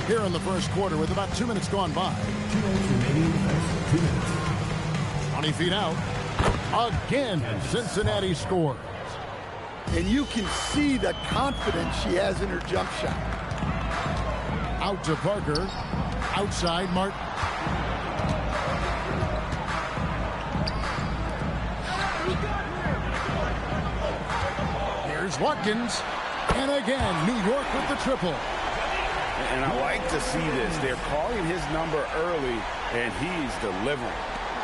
S6: Here in the first quarter with about 2 minutes gone by.
S1: 2 minutes remaining. 2 minutes.
S6: 20 feet out. Again, Cincinnati scores.
S10: And you can see the confidence she has in her jump shot.
S6: Out to Parker. Outside, Martin. Here's Watkins. And again, New York with the triple.
S7: And I like to see this. They're calling his number early, and he's delivering.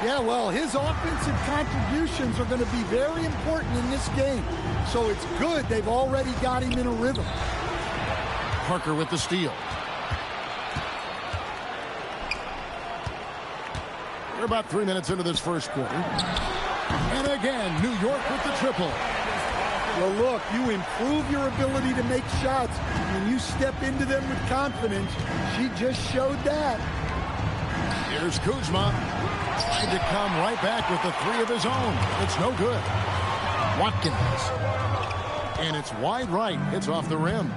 S10: Yeah, well, his offensive contributions are going to be very important in this game. So it's good they've already got him in a rhythm.
S6: Parker with the steal. We're about 3 minutes into this first quarter. And again, New York with the triple.
S10: Well, look, you improve your ability to make shots when you step into them with confidence. She just showed that.
S6: Here's Kuzma. Trying to come right back with the three of his own. It's no good. Watkins. And it's wide right. It's off the rim.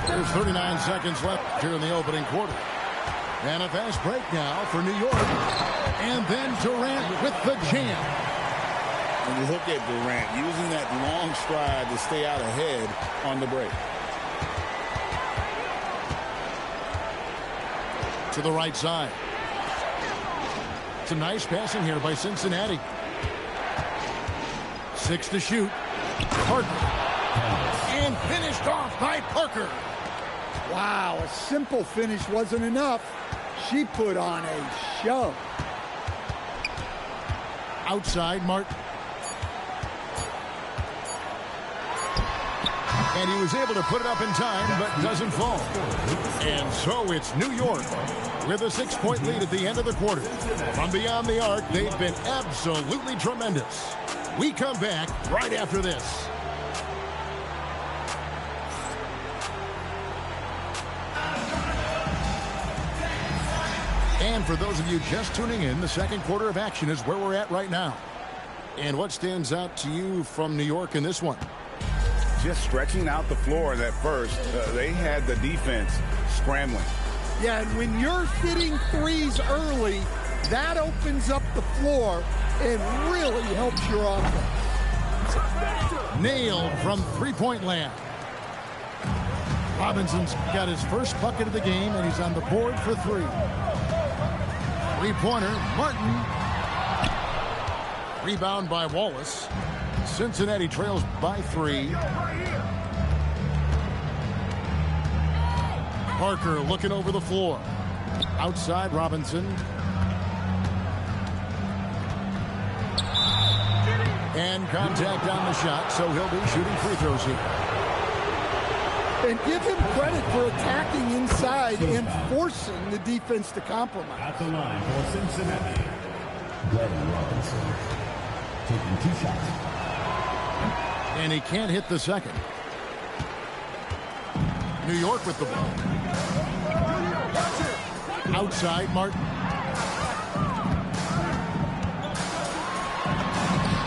S6: There's 39 seconds left here in the opening quarter. And a fast break now for New York. And then Durant with the jam.
S3: And you look at Durant using that long stride to stay out ahead on the break.
S6: To the right side. Some nice passing here by Cincinnati. 6 to shoot. Parker. And finished off by Parker.
S10: Wow, a simple finish wasn't enough. She put on a show.
S6: Outside, Martin. And he was able to put it up in time, but doesn't fall. And so it's New York with a 6-point lead at the end of the quarter. From beyond the arc, they've been absolutely tremendous. We come back right after this. And for those of you just tuning in, the second quarter of action is where we're at right now. And what stands out to you from New York in this one?
S7: Just stretching out the floor in that first. They had the defense scrambling.
S10: Yeah, and when you're hitting threes early, that opens up the floor and really helps your offense.
S6: Nailed from three-point land. Robinson's got his first bucket of the game, and he's on the board for three. Three-pointer, Martin. Rebound by Wallace. Cincinnati trails by 3. Parker looking over the floor. Outside, Robinson. And contact on the shot, so he'll be shooting free throws here.
S10: And give him credit for attacking inside and forcing the defense to compromise.
S1: At the line for Cincinnati, Glenn Robinson taking 2 shots.
S6: And he can't hit the second. New York with the ball. Outside, Martin.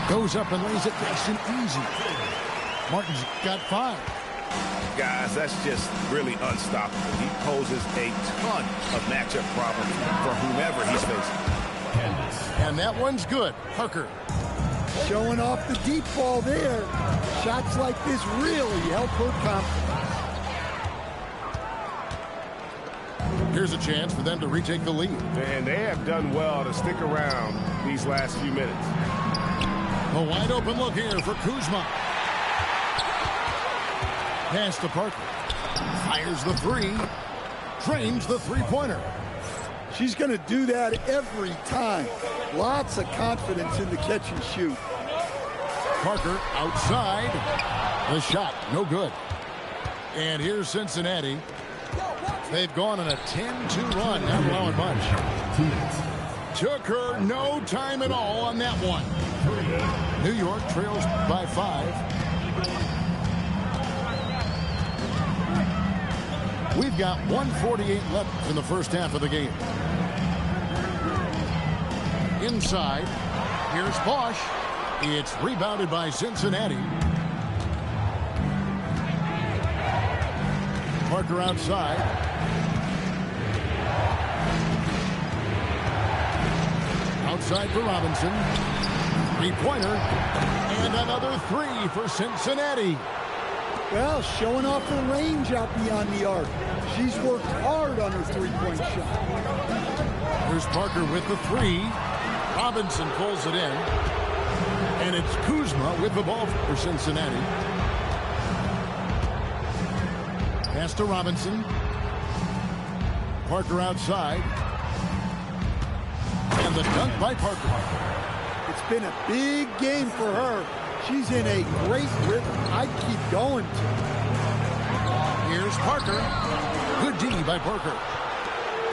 S6: Goes up and lays it nice and easy. Martin's got 5.
S7: Guys, that's just really unstoppable. He poses a ton of matchup problems for whomever he's facing.
S6: And that one's good. Parker.
S10: Showing off the deep ball there. Shots like this really help her confidence.
S6: Here's a chance for them to retake the lead.
S7: And they have done well to stick around these last few minutes.
S6: A wide open look here for Kuzma. Pass to Parker. Fires the 3. Drains the three-pointer.
S10: She's going to do that every time. Lots of confidence in the catch and shoot.
S6: Parker outside. The shot, no good. And here's Cincinnati. They've gone on a 10-2 run, not allowing much. Took her no time at all on that one. New York trails by 5. We've got 1:48 left in the first half of the game. Inside, here's Bosch. It's rebounded by Cincinnati. Parker outside. Outside for Robinson. Three-pointer. And another 3 for Cincinnati.
S10: Well, showing off her range out beyond the arc. She's worked hard on her three-point shot.
S6: Here's Parker with the 3. Robinson pulls it in. And it's Kuzma with the ball for Cincinnati. Pass to Robinson. Parker outside. And the dunk by Parker.
S10: It's been a big game for her. She's in a great rhythm. I'd keep going to.
S6: Here's Parker. Good D by Parker.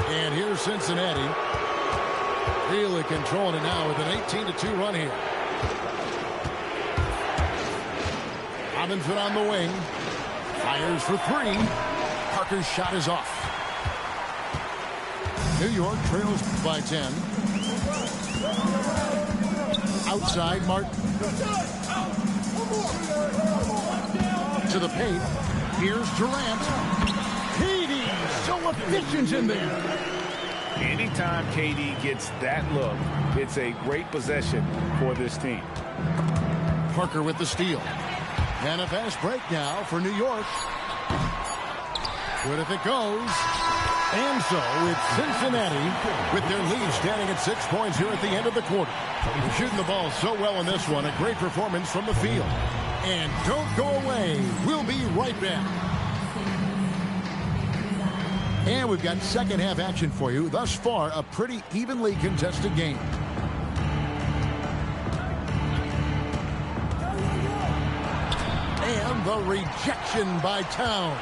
S6: And here's Cincinnati. Really controlling it now with an 18-2 run here. Robinson on the wing. Fires for 3. Parker's shot is off. New York trails by 10. Outside, Martin. To the paint. Here's Durant. KD so efficient in there.
S7: Anytime KD gets that look, it's a great possession for this team.
S6: Parker with the steal. And a fast break now for New York. Good if it goes. And so it's Cincinnati with their lead standing at 6 points here at the end of the quarter. They're shooting the ball so well in this one. A great performance from the field. And don't go away. We'll be right back. And we've got second half action for you. Thus far, a pretty evenly contested game. And the rejection by Towns.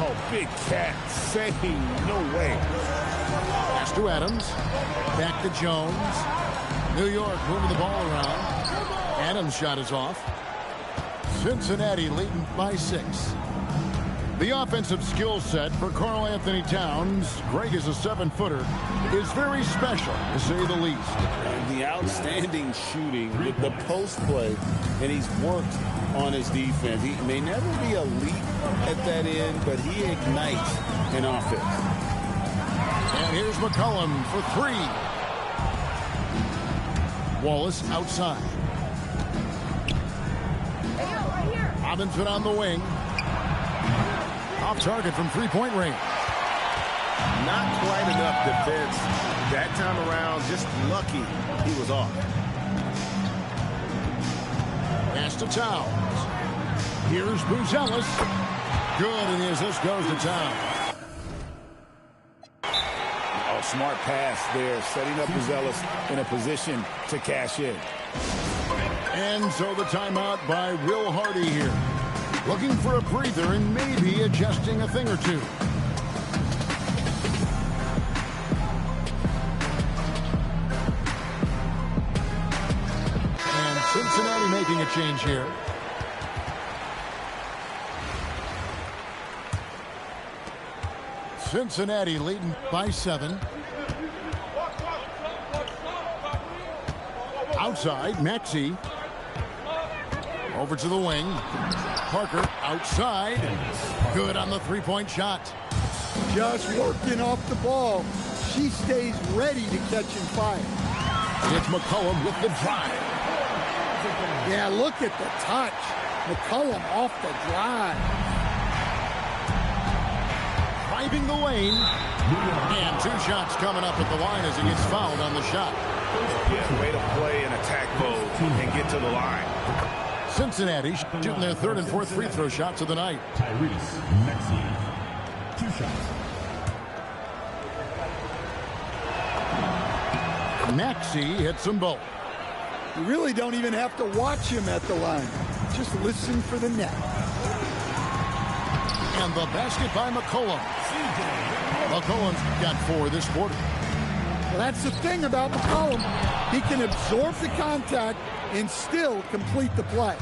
S7: Oh, big cat saying no way.
S6: Pass to Adams. Back to Jones. New York moving the ball around. Adams' shot is off. Cincinnati leading by 6. The offensive skill set for Karl Anthony Towns, Greg is a 7-footer, is very special, to say the least.
S3: And the outstanding shooting with the post play, and he's worked on his defense. He may never be elite at that end, but he ignites an offense.
S6: And here's McCollum for 3. Wallace outside. Robinson on the wing. Off target from three-point range.
S7: Not quite enough defense. That time around, just lucky he was off.
S6: Pass to Towns. Here's Buzelis. Good, and the assist goes to Towns.
S3: Oh, smart pass there, setting up Buzelis in a position to cash in.
S6: And so the timeout by Will Hardy here. Looking for a breather and maybe adjusting a thing or two. And Cincinnati making a change here. Cincinnati leading by 7. Outside, Maxey. Over to the wing. Parker outside. Good on the three-point shot.
S10: Just working off the ball. She stays ready to catch and fire.
S6: It's McCollum with the drive.
S10: Yeah, look at the touch. McCollum off the drive.
S6: Driving the lane. And 2 shots coming up at the line as he gets fouled on the shot.
S7: Yeah, way to play in attack mode and get to the line.
S6: Cincinnati shooting their 3rd and 4th free throw shots of the night.
S1: Tyrese Maxey, 2 shots.
S6: Maxey hits them both.
S10: You really don't even have to watch him at the line. Just listen for the net.
S6: And the basket by McCollum. McCollum's got 4 this quarter.
S10: Well, that's the thing about McCollum. He can absorb the contact and still complete the play.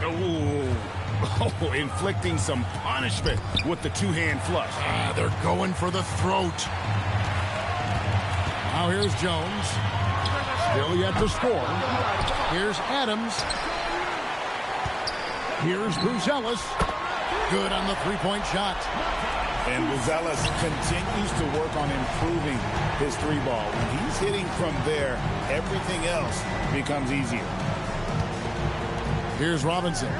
S7: Oh, inflicting some punishment with the 2-hand flush.
S6: They're going for the throat. Now here's Jones. Still yet to score. Here's Adams. Here's Buzelis. Good on the three-point shot.
S3: And Buzelis continues to work on improving his 3-ball. When he's hitting from there, everything else becomes easier.
S6: Here's Robinson.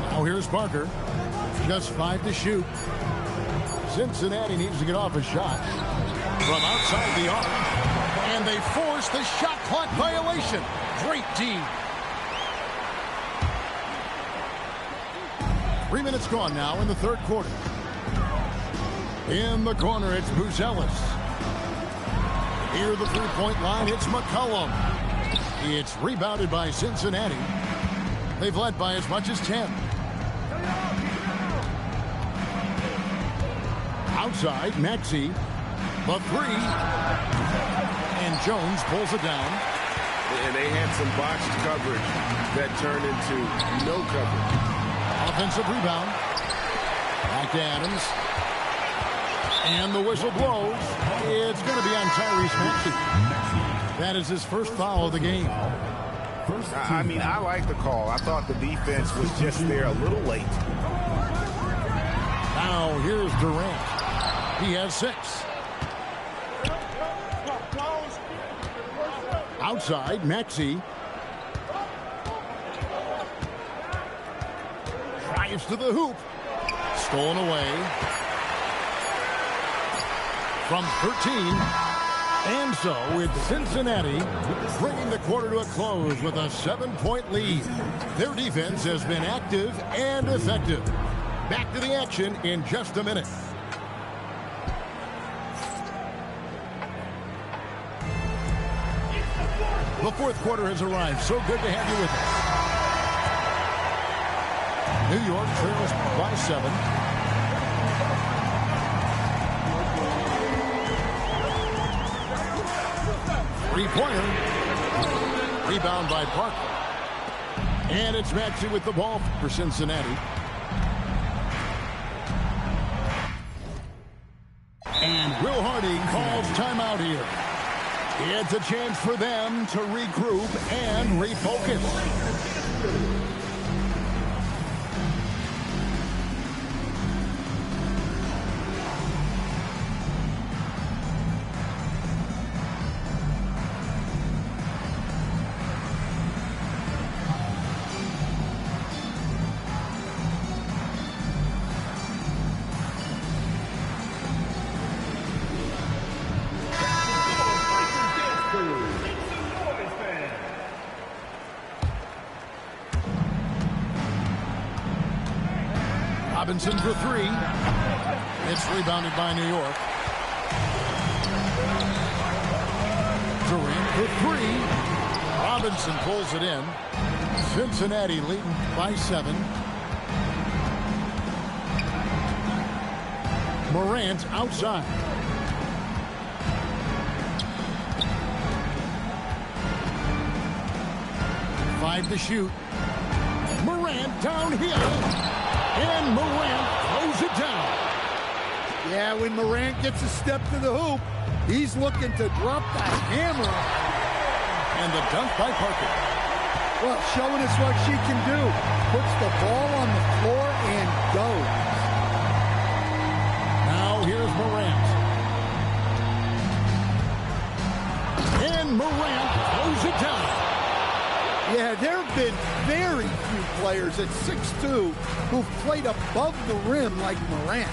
S6: Now here's Parker. Just 5 to shoot. Cincinnati needs to get off a shot from outside the arc. And they force the shot clock violation. Great team. 3 minutes gone now in the 3rd quarter. In the corner, it's Buzelis. Near the 3-point line, it's McCollum. It's rebounded by Cincinnati. They've led by as much as 10. Outside, Maxey. The 3. And Jones pulls it down.
S7: And they had some botched coverage that turned into no coverage.
S6: Offensive rebound. Back to Adams. And the whistle blows. It's going to be on Tyrese Maxey. That is his first foul of the game.
S7: I mean, I like the call. I thought the defense was just there a little late.
S6: Now here's Durant. He has 6. Outside, Maxey. Drives to the hoop. Stolen away. From 13. And so it's Cincinnati bringing the quarter to a close with a 7-point lead. Their defense has been active and effective. Back to the action in just a minute. The 4th quarter has arrived. So good to have you with us. New York trails by 7. Three-pointer. Rebound by Parker. And it's Maxey with the ball for Cincinnati. And Will Hardy calls timeout here. It's a chance for them to regroup and refocus. Robinson for three. It's rebounded by New York. Durant for three. Robinson pulls it in. Cincinnati leading by 7. Morant outside. Five to shoot. Morant downhill. And Morant throws it down.
S10: Yeah, when Morant gets a step to the hoop, he's looking to drop the hammer.
S6: And the dunk by Parker.
S10: Well, showing us what she can do. Puts the ball on the floor and goes.
S6: Now here's Morant. And Morant throws it down.
S10: Yeah, there have been very few players at 6'2" who've played above the rim like Morant.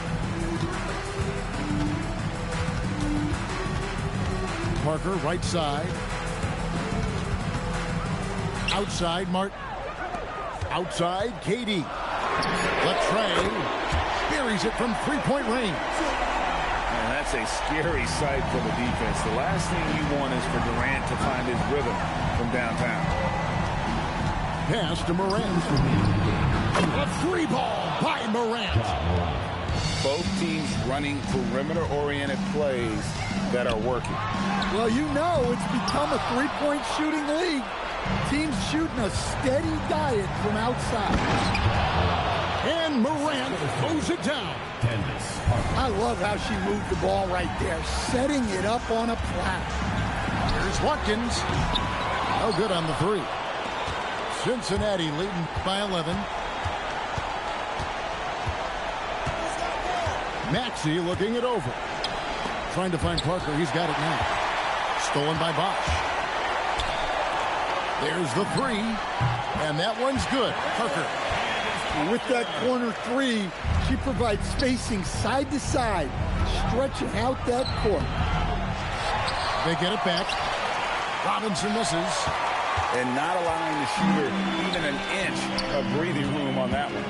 S6: Parker, right side. Outside, Martin. Outside, KD. Latrey buries it from three-point range.
S3: And that's a scary sight for the defense. The last thing you want is for Durant to find his rhythm from downtown.
S6: Pass to Morant. A free ball by Morant.
S3: Both teams running perimeter-oriented plays that are working.
S10: Well, you know it's become a three-point shooting league. Teams shooting a steady diet from outside.
S6: And Morant throws it down.
S10: I love how she moved the ball right there, setting it up on a platter.
S6: Here's Watkins. No good on the three. Cincinnati leading by 11. Maxey looking it over. Trying to find Parker. He's got it now. Stolen by Bosch. There's the three. And that one's good. Parker.
S10: With that corner three, she provides spacing side to side, stretching out that court.
S6: They get it back. Robinson misses.
S3: And not allowing the shooter even an inch of breathing room on that one.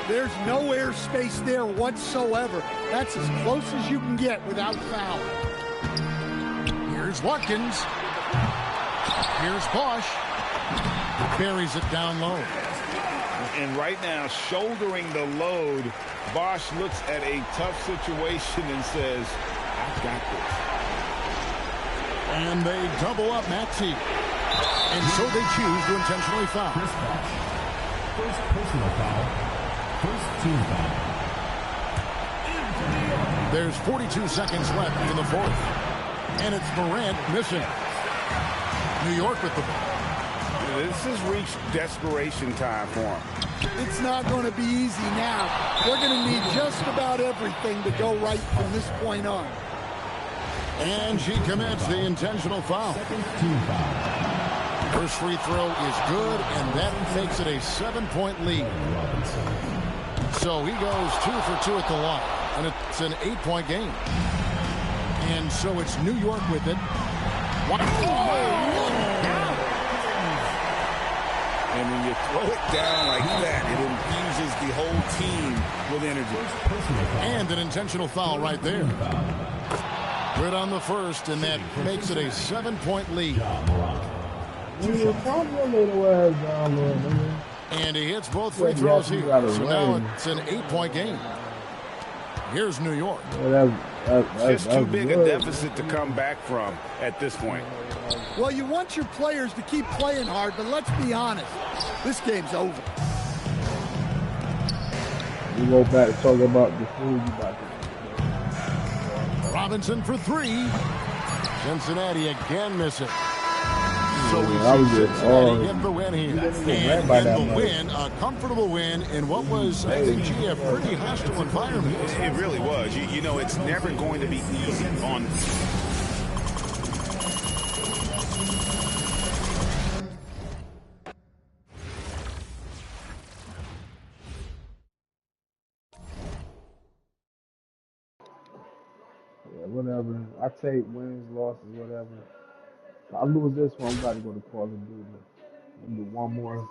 S10: There's no air space there whatsoever. That's as close as you can get without foul.
S6: Here's Watkins. Here's Bosch. Buries it down low.
S3: And right now, shouldering the load, Bosch looks at a tough situation and says, I've got this.
S6: And they double up Maxey. And so they choose to intentionally foul.
S1: First personal foul. First team foul.
S6: There's 42 seconds left in the fourth. And it's Morant missing. New York with the ball.
S3: This has reached desperation time for him.
S10: It's not going to be easy now. They're going to need just about everything to go right from this point on.
S6: And she commits the intentional foul.
S1: Team foul.
S6: First free throw is good, and that makes it a 7-point lead. So he goes 2 for 2 at the line, and it's an 8-point game. And so it's New York with it.
S3: And when you throw it down like that, it infuses the whole team with energy.
S6: And an intentional foul right there. Good on the first, and that makes it a 7-point lead. And he hits both free throws here. So now it's an 8-point game. Here's New York.
S7: Just too big a deficit to come back from at this point.
S10: Well, you want your players to keep playing hard, but let's be honest. This game's over.
S9: We go back to talk about the food you about to.
S6: Robinson for three. Cincinnati again missing. So we
S9: I was
S6: see
S9: just
S6: Cincinnati get the win here. And the win, a comfortable win in what was, I think, a pretty hostile environment.
S7: It really was. You know, it's never going to be easy on...
S9: Yeah, whatever. I take wins, losses, whatever. If I lose this one, I'm about to go to Call of Duty. I'm gonna do one more.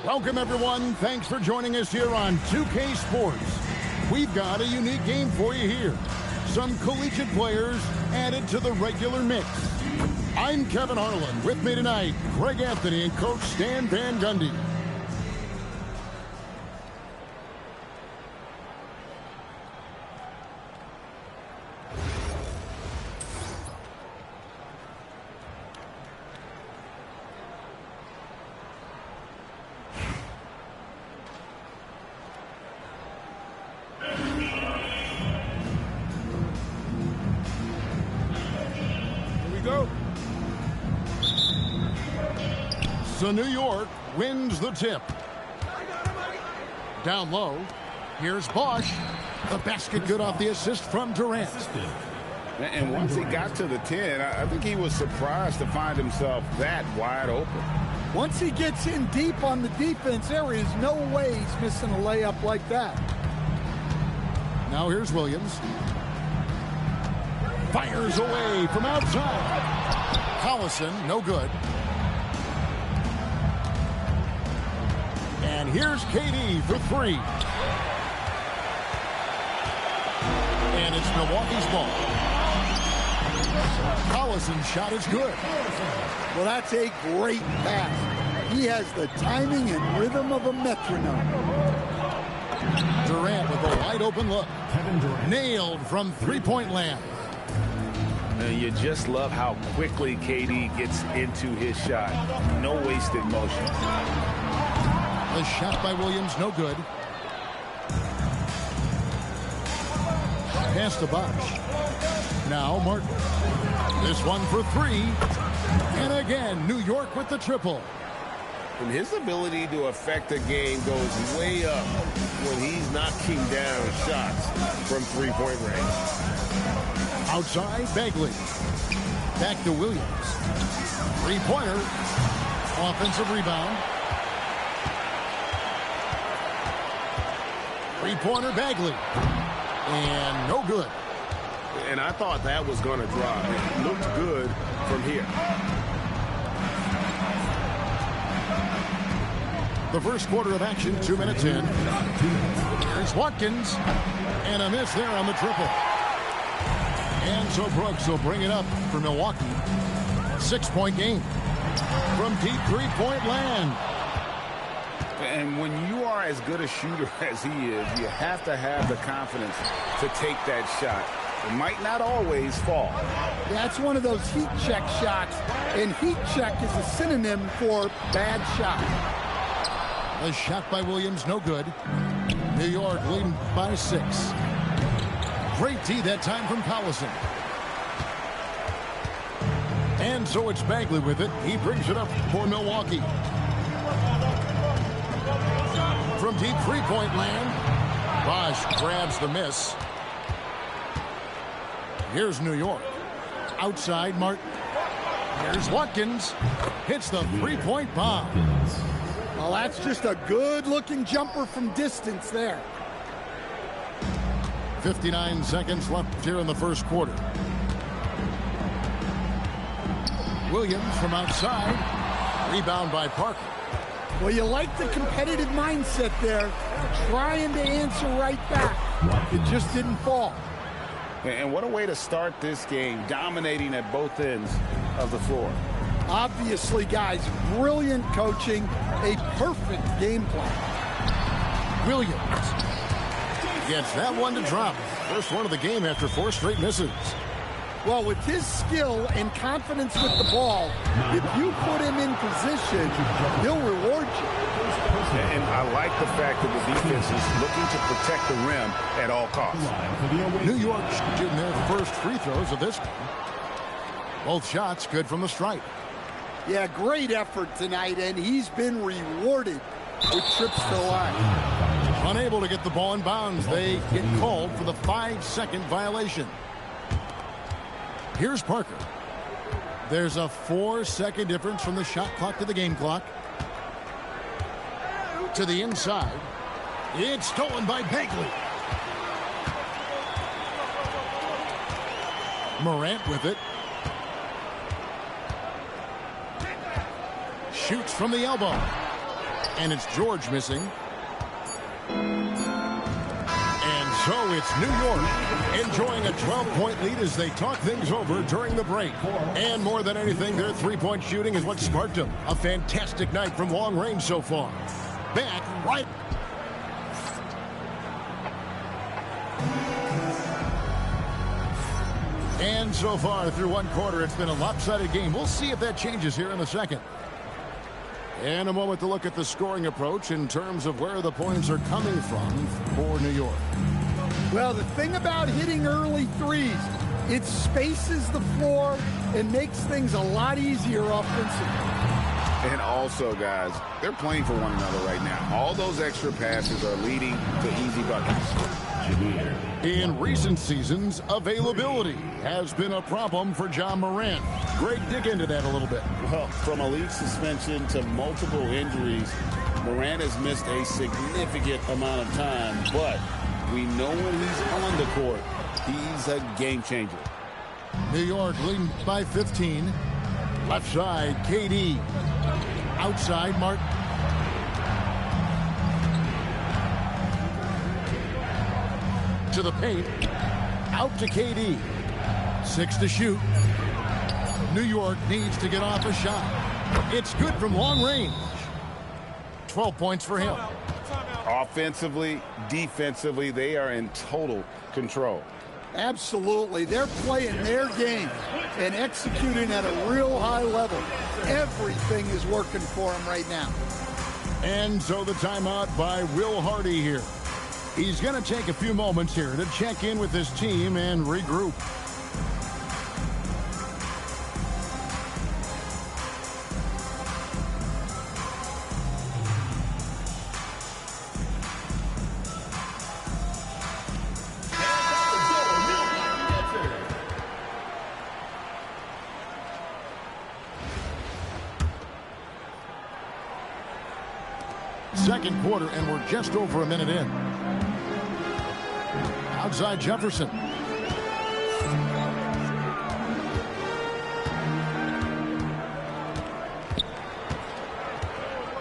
S6: Welcome, everyone. Thanks for joining us here on 2K Sports. We've got a unique game for you here. Some collegiate players added to the regular mix. I'm Kevin Harlan. With me tonight, Greg Anthony and Coach Stan Van Gundy. So New York wins the tip. Down low, here's Bosch. The basket good off the assist from Durant.
S7: And once he got to the 10, I think he was surprised to find himself that wide open.
S10: Once he gets in deep on the defense, there is no way he's missing a layup like that.
S6: Now here's Williams. Fires away from outside. Collison, no good. And here's KD for three. And it's Milwaukee's ball. Collison's shot is good.
S10: Well, that's a great pass. He has the timing and rhythm of a metronome.
S6: Durant with a wide open look. Nailed from three-point land.
S7: And you just love how quickly KD gets into his shot. No wasted motion.
S6: The shot by Williams, no good. Pass to Bosch. Now Martin. This one for three. And again, New York with the triple.
S7: And his ability to affect a game goes way up when he's knocking down shots from three-point range.
S6: Outside, Bagley. Back to Williams. Three-pointer. Offensive rebound. Three-pointer, Bagley. And no good.
S7: And I thought that was going to drop. It looked good from here.
S6: The first quarter of action, 2 minutes in. Here's Watkins. And a miss there on the triple. And so Brooks will bring it up for Milwaukee. 6-point game. From deep three-point land.
S7: And when you are as good a shooter as he is, you have to have the confidence to take that shot. It might not always fall.
S10: That's one of those heat check shots, and heat check is a synonym for bad shot.
S6: A shot by Williams, no good. New York leading by 6. Great D that time from Collison. And so it's Bagley with it. He brings it up for Milwaukee. From deep three-point land, Bosch grabs the miss. Here's New York. Outside Martin. Here's Watkins. Hits the three-point bomb.
S10: Well, that's just a good-looking jumper from distance there.
S6: 59 seconds left here in the first quarter. Williams from outside. Rebound by Parker.
S10: Well, you like the competitive mindset there, trying to answer right back. It just didn't fall.
S3: And what a way to start this game, dominating at both ends of the floor.
S10: Obviously, guys, brilliant coaching, a perfect game plan.
S6: Williams gets that one to drop. First one of the game after 4 straight misses.
S10: Well, with his skill and confidence with the ball, if you put him in position, he'll reward you.
S3: And I like the fact that the defense is looking to protect the rim at all costs.
S6: New York shooting their first free throws of this game. Both shots good from the stripe.
S10: Yeah, great effort tonight, and he's been rewarded with trips to the line.
S6: Unable to get the ball in bounds. They get called for the 5-second violation. Here's Parker. There's a 4-second difference from the shot clock to the game clock. To the inside. It's stolen by Bagley. Morant with it. Shoots from the elbow. And it's George missing. And so it's New York enjoying a 12-point lead as they talk things over during the break. And more than anything, their three-point shooting is what sparked them. A fantastic night from long range so far. Back right. And so far through one quarter, it's been a lopsided game. We'll see if that changes here in the second. And a moment to look at the scoring approach in terms of where the points are coming from for New York.
S10: Well, the thing about hitting early threes, it spaces the floor and makes things a lot easier offensively.
S3: And also, guys, they're playing for one another right now. All those extra passes are leading to easy buckets.
S6: In recent seasons, availability has been a problem for John Morant. Greg, dig into that a little bit.
S3: Well, from a league suspension to multiple injuries, Morant has missed a significant amount of time, but we know when he's on the court, he's a game changer.
S6: New York leading by 15. Left side, KD. Outside, Martin. To the paint. Out to KD. 6 to shoot. New York needs to get off a shot. It's good from long range. 12 points for him.
S3: Offensively, defensively, they are in total control.
S10: Absolutely. They're playing their game and executing at a real high level. Everything is working for them right now.
S6: And so the timeout by Will Hardy here. He's going to take a few moments here to check in with his team and regroup. Second quarter, and we're just over a minute in. Outside Jefferson.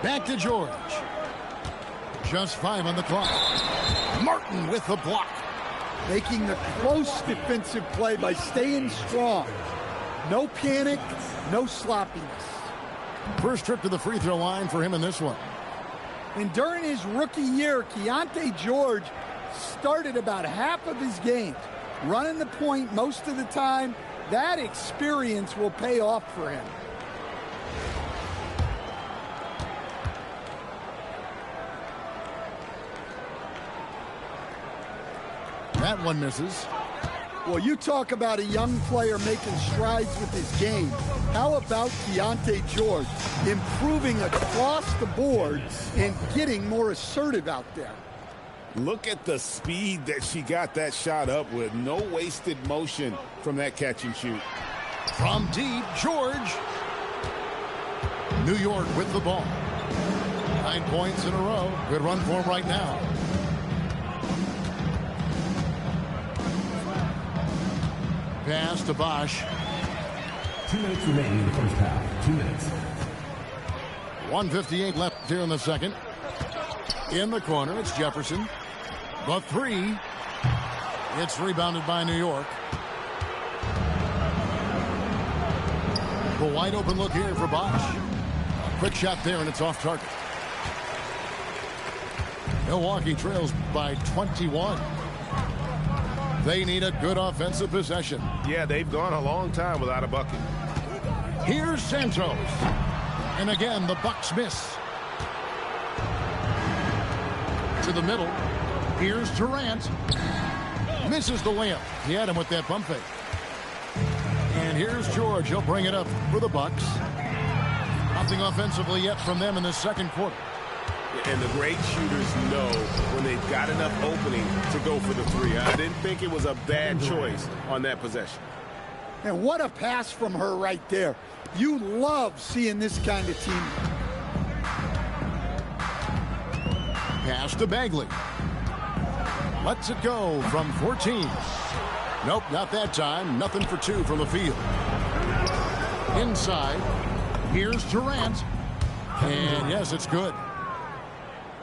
S6: Back to George. Just 5 on the clock. Martin with the block.
S10: Making the close defensive play by staying strong. No panic, no sloppiness.
S6: First trip to the free throw line for him in this one.
S10: And during his rookie year, Keontae George started about half of his games, running the point most of the time. That experience will pay off for him.
S6: That one misses.
S10: Well, you talk about a young player making strides with his game. How about Keontae George improving across the board and getting more assertive out there?
S3: Look at the speed that she got that shot up with. No wasted motion from that catch and shoot.
S6: From deep, George. New York with the ball. 9 points in a row. Good run for him right now. Pass to Bosch.
S1: 2 minutes remaining in the first half. 2 minutes.
S6: 1:58 left here in the second. In the corner, it's Jefferson. The three. It's rebounded by New York. The wide open look here for Bosch. A quick shot there, and it's off target. Milwaukee trails by 21. They need a good offensive possession.
S7: Yeah, they've gone a long time without a bucket.
S6: Here's Santos. And again, the Bucks miss. To the middle. Here's Durant. Misses the layup. He had him with that pump fake. And here's George. He'll bring it up for the Bucks. Nothing offensively yet from them in the second quarter.
S7: And the great shooters know when they've got enough opening to go for the three. I didn't think it was a bad choice on that possession.
S10: And what a pass from her right there. You love seeing this kind of team.
S6: Pass to Bagley. Lets it go from 14. Nope, not that time. Nothing for two from the field. Inside. Here's Durant. And yes, it's good.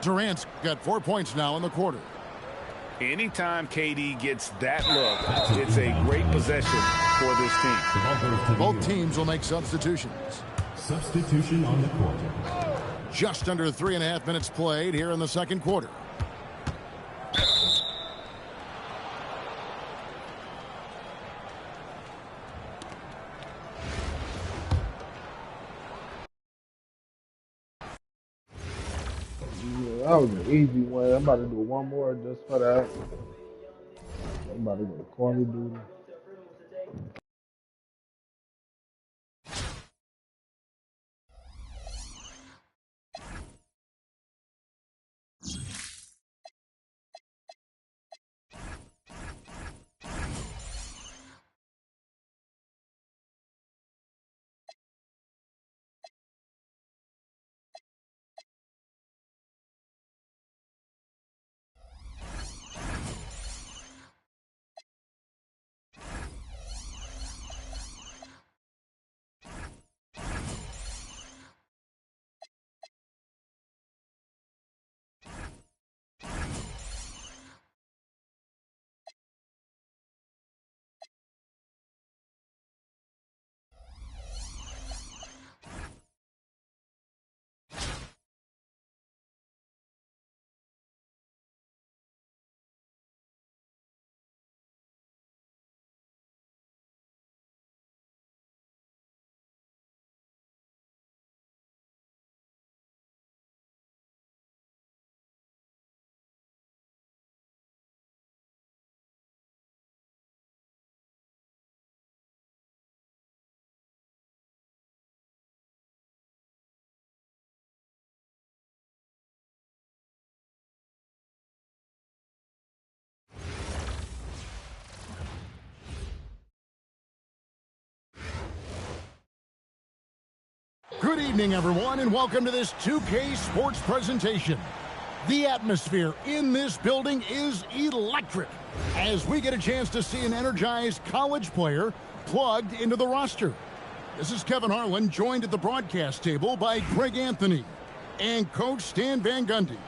S6: Durant's got 4 points now in the quarter.
S3: Anytime KD gets that look, it's a great possession for this team.
S6: Both teams will make substitutions.
S1: Substitution on the court.
S6: Just under 3.5 minutes played here in the second quarter.
S9: That was an easy one. I'm about to do one more just for that. I'm about to go to corner duty.
S6: Good evening, everyone, and welcome to this 2K Sports presentation. The atmosphere in this building is electric as we get a chance to see an energized college player plugged into the roster. This is Kevin Harlan, joined at the broadcast table by Greg Anthony and Coach Stan Van Gundy.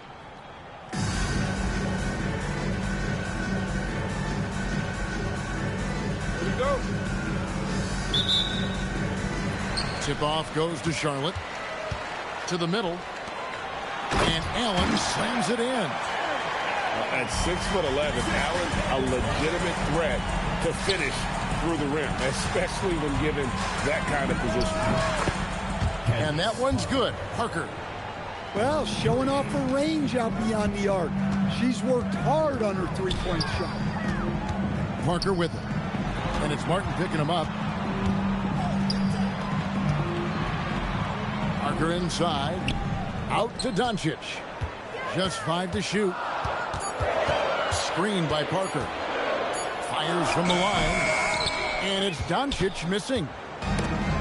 S7: Here we go.
S6: Tip-off goes to Charlotte. To the middle. And Allen slams it in.
S3: At 6'11", Allen, a legitimate threat to finish through the rim, especially when given that kind of position.
S6: And that one's good. Parker.
S10: Well, showing off her range out beyond the arc. She's worked hard on her three-point shot.
S6: Parker with it. And it's Martin picking him up. Parker inside. Out to Doncic. Just 5 to shoot. screen by Parker. Fires from the line. And it's Doncic missing.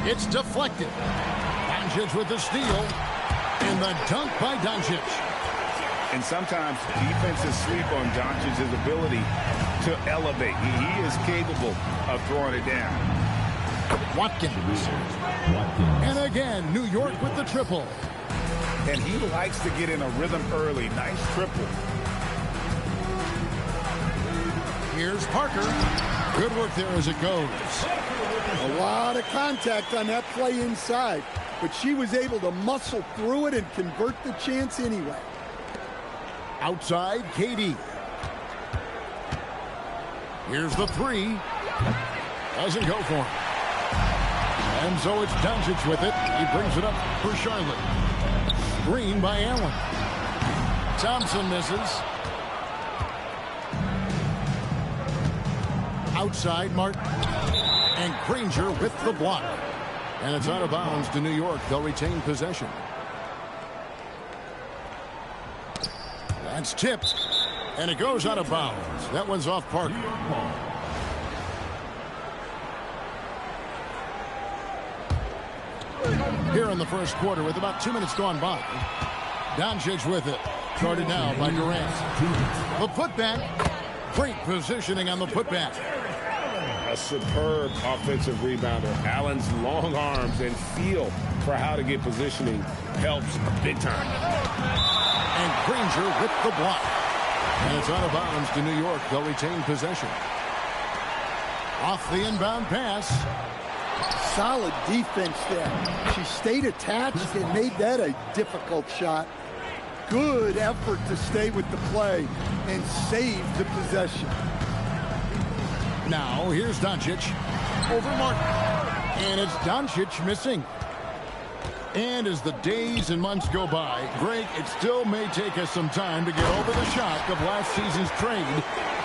S6: It's deflected. Doncic with the steal. And the dunk by Doncic.
S7: And sometimes defenses sleep on Doncic's ability to elevate. He is capable of throwing it down.
S6: Watkins. And again, New York with the triple.
S7: And he likes to get in a rhythm early. Nice triple.
S6: Here's Parker. Good work there as it goes.
S10: A lot of contact on that play inside, but she was able to muscle through it and convert the chance anyway.
S6: Outside, KD. Here's the three. Doesn't go for him. And so it's Doncic with it. He brings it up for Charlotte. Screen by Allen. Thompson misses. Outside, Martin. And Granger with the block. And it's out of bounds to New York. They'll retain possession. That's tipped. And it goes out of bounds. That one's off Parker. Here in the first quarter with about 2 minutes gone by. Doncic with it. Guarded now by Durant. The putback. Great positioning on the putback.
S7: A superb offensive rebounder. Allen's long arms and feel for how to get positioning helps big time.
S6: And Granger with the block. And it's out of bounds to New York. They'll retain possession. Off the inbound pass.
S10: Solid defense there. She stayed attached and made that a difficult shot. Good effort to stay with the play and save the possession.
S6: Now here's Doncic over Martin. And it's Doncic missing. And as the days and months go by, Greg, it still may take us some time to get over the shock of last season's trade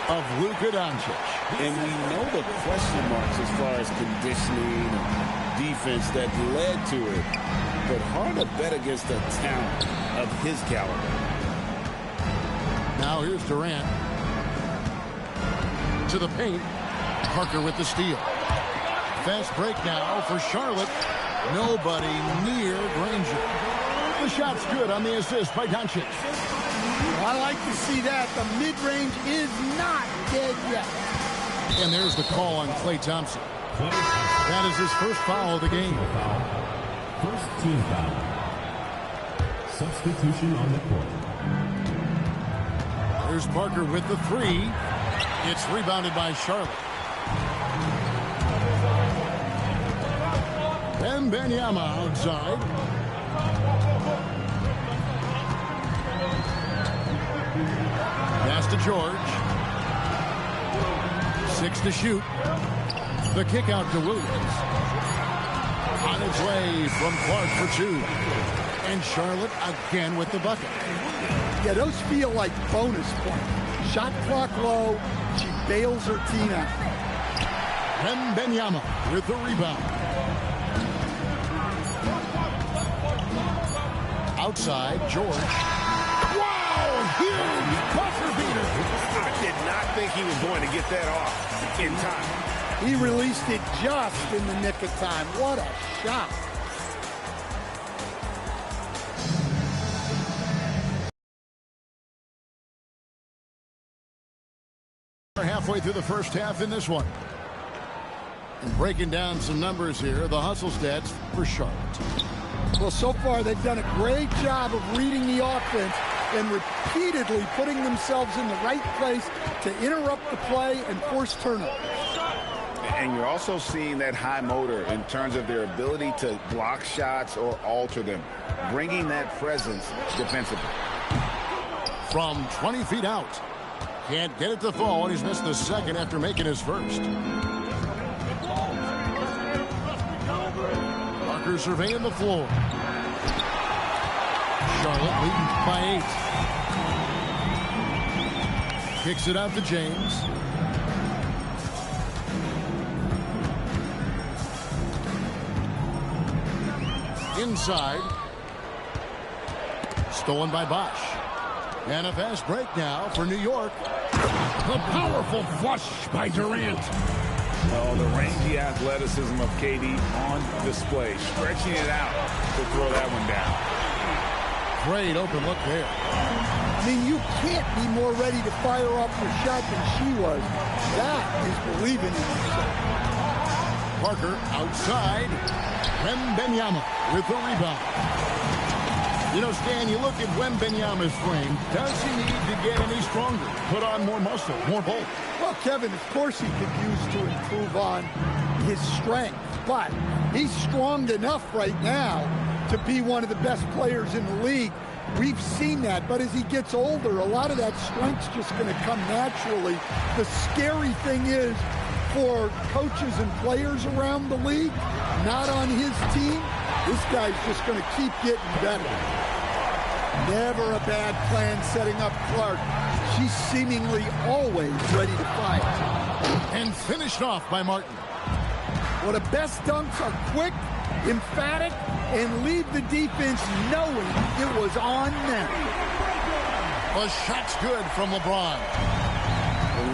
S6: of Luka Doncic.
S3: And we know the question marks as far as conditioning and defense that led to it. But hard to bet against a talent of his caliber.
S6: Now here's Durant. To the paint. Parker with the steal. Fast break now for Charlotte. Nobody near Granger. The shot's good on the assist by Doncic.
S10: I like to see that. The mid-range is not dead yet.
S6: And there's the call on Klay Thompson. That is his first foul of the game.
S1: First team foul. Substitution on the court.
S6: There's Parker with the three. It's rebounded by Charlotte. Wembanyama outside. Pass to George. 6 to shoot. The kick out to Williams. On its way from Clark for 2. And Charlotte again with the bucket.
S10: Yeah, those feel like bonus points. Shot clock low. She bails her team out.
S6: Wembanyama with the rebound. Outside, George. Wow! Huge buzzer beater.
S7: I did not think he was going to get that off in time.
S10: He released it just in the nick of time. What a shot.
S6: We're halfway through the first half in this one. And breaking down some numbers here, the hustle stats for Charlotte.
S10: Well, so far they've done a great job of reading the offense and repeatedly putting themselves in the right place to interrupt the play and force turnovers.
S7: And you're also seeing that high motor in terms of their ability to block shots or alter them, bringing that presence defensively.
S6: From 20 feet out. Can't get it to fall, and he's missed the second after making his first. Parker surveying the floor. Charlotte leading by 8. Kicks it out to James. Inside. Stolen by Bosch. And a fast break now for New York. The powerful flush by Durant.
S3: Oh, the rangy athleticism of KD on display, stretching it out to throw that one down.
S6: Great open look there.
S10: I mean, you can't be more ready to fire off your shot than she was. That is believing in yourself.
S6: Parker outside. Wembanyama with the rebound. You know, Stan, you look at Wembanyama's frame. Does he need to get any stronger? Put on more muscle, more bulk?
S10: Well, Kevin, of course he could use to improve on his strength, but he's strong enough right now to be one of the best players in the league. We've seen that, but as he gets older, a lot of that strength's just going to come naturally. The scary thing is, for coaches and players around the league, not on his team, this guy's just going to keep getting better. Never a bad plan setting up Clark. She's seemingly always ready to fight.
S6: And finished off by Martin.
S10: Well, the best dunks are quick, emphatic, and leave the defense knowing it was on them.
S6: The shot's good from LeBron.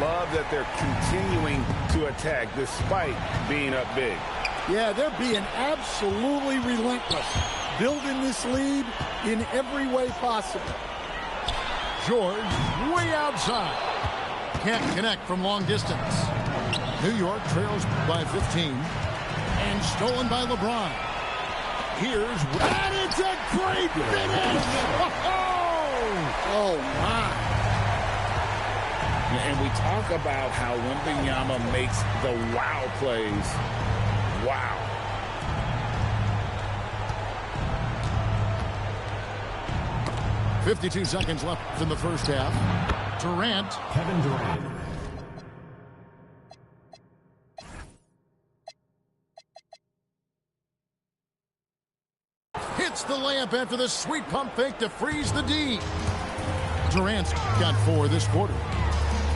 S3: Love that they're continuing to attack despite being up big.
S10: Yeah, they're being absolutely relentless, building this lead in every way possible.
S6: George way outside. Can't connect from long distance. New York trails by 15. And stolen by LeBron. Here's... And it's a great finish!
S10: Oh, my.
S3: And we talk about how Wembanyama makes the wow plays. Wow.
S6: .52 seconds left in the first half. Durant.
S1: Kevin Durant.
S6: Hits the layup after the sweet pump fake to freeze the D. Durant's got 4 this quarter.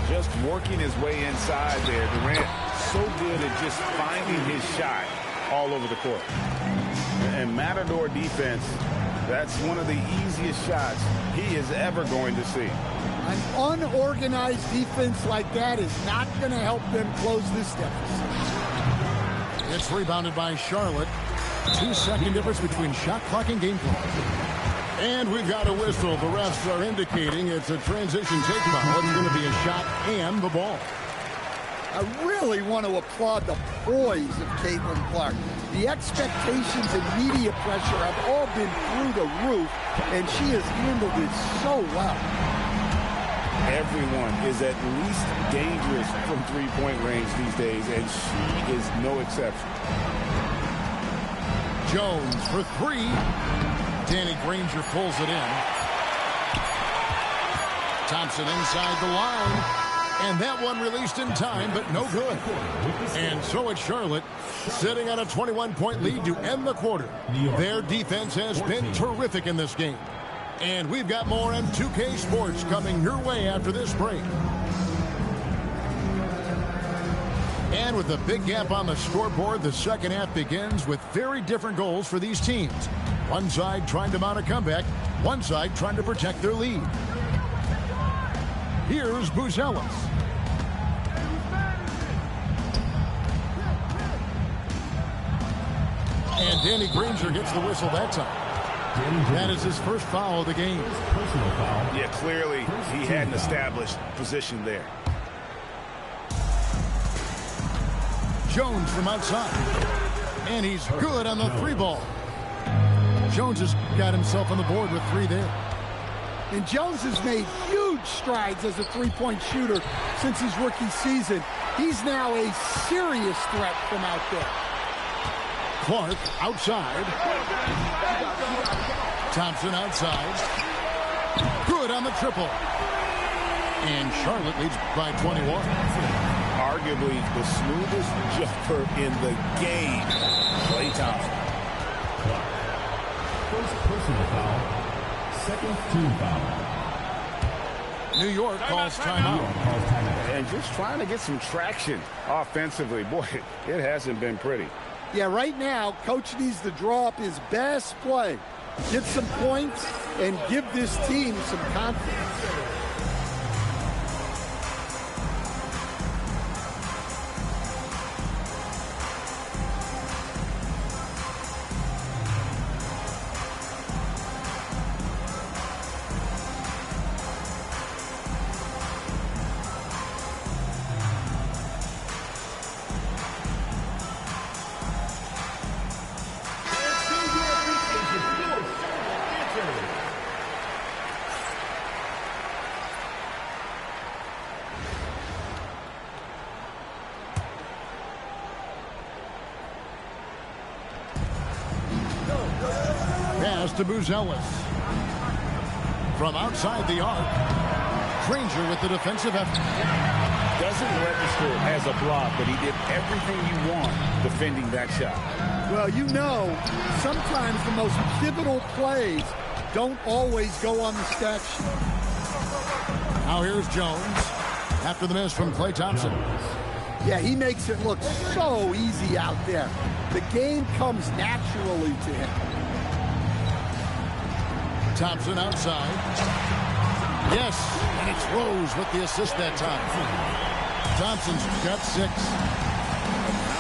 S3: Just working his way inside there. Durant so good at just finding his shot all over the court. And Matador defense, that's one of the easiest shots he is ever going to see.
S10: An unorganized defense like that is not going to help them close this deficit.
S6: It's rebounded by Charlotte. 2-second difference between shot clock and game clock. And we've got a whistle. The refs are indicating it's a transition take foul. It's going to be a shot and the ball.
S10: I really want to applaud the poise of Caitlin Clark. The expectations and media pressure have all been through the roof, and she has handled it so well.
S3: Everyone is at least dangerous from three-point range these days, and she is no exception.
S6: Jones for 3. Danny Granger pulls it in. Thompson inside the line. And that one released in time, but no good. And so it's Charlotte sitting on a 21-point lead to end the quarter. Their defense has been terrific in this game. And we've got more M2K Sports coming your way after this break. And with a big gap on the scoreboard, the second half begins with very different goals for these teams. One side trying to mount a comeback, one side trying to protect their lead. Here's Buzelis. And Danny Granger gets the whistle that time. That is his first foul of the game.
S3: Yeah, clearly he had an established position there.
S6: Jones from outside. And he's good on the 3 ball. Jones has got himself on the board with 3 there.
S10: And Jones has made huge strides as a three-point shooter since his rookie season. He's now a serious threat from out there.
S6: Clark outside. Thompson outside. Good on the triple. And Charlotte leads by 21.
S3: Arguably the smoothest jumper in the game. Klay Thompson.
S1: First personal foul. Second team foul.
S6: New York calls timeout.
S3: And just trying to get some traction offensively. Boy, it hasn't been pretty.
S10: Yeah, right now, coach needs to draw up his best play. Get some points and give this team some confidence.
S6: Pass to Buzelis. From outside the arc. Granger with the defensive effort.
S3: Doesn't register as a block, but he did everything you want defending that shot.
S10: Well, you know, sometimes the most pivotal plays don't always go on the stat sheet.
S6: Now here's Jones after the miss from Klay Thompson.
S10: Yeah, he makes it look so easy out there. The game comes naturally to him.
S6: Thompson outside. Yes, and it's Rose with the assist that time. Thompson's got 6.
S3: And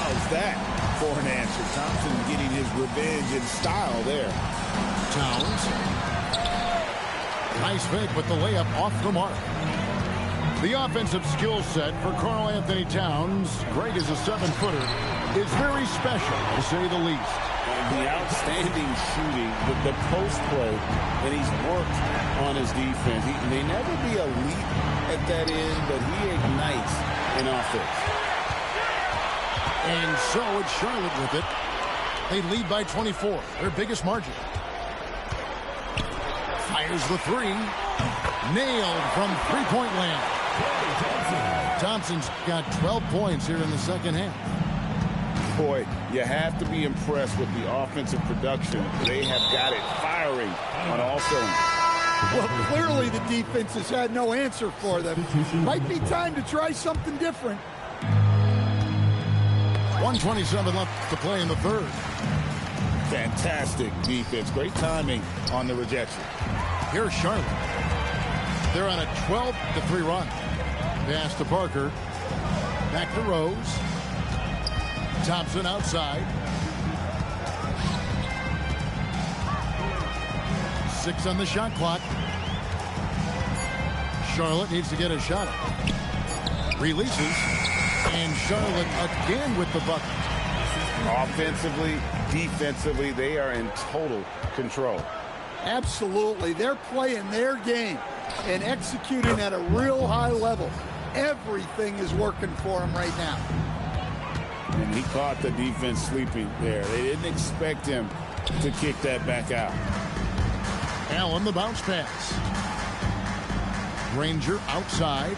S3: how's that for an answer? Thompson getting his revenge in style there.
S6: Towns. Nice fake with the layup off the mark. The offensive skill set for Karl Anthony Towns, great as a 7-footer, is very special, to say the least.
S3: And the outstanding shooting, the post play, and he's worked on his defense. He may never be elite at that end, but he ignites in offense.
S6: And so it's Charlotte with it. They lead by 24, their biggest margin. Fires the 3. Nailed from three-point land. Thompson's got 12 points here in the second half.
S3: Boy, you have to be impressed with the offensive production. They have got it firing on all cylinders.
S10: Well, clearly the defense has had no answer for them. Might be time to try something different.
S6: 1:27 left to play in the third.
S3: Fantastic defense. Great timing on the rejection.
S6: Here's Charlotte. They're on a 12-3 run. Pass to Parker. Back to Rose. Thompson outside. 6 on the shot clock. Charlotte needs to get a shot. Releases. And Charlotte again with the bucket.
S3: Offensively, defensively, they are in total control.
S10: Absolutely. They're playing their game and executing at a real high level. Everything is working for them right now.
S3: And he caught the defense sleeping there. They didn't expect him to kick that back out.
S6: Allen the bounce pass. Granger outside.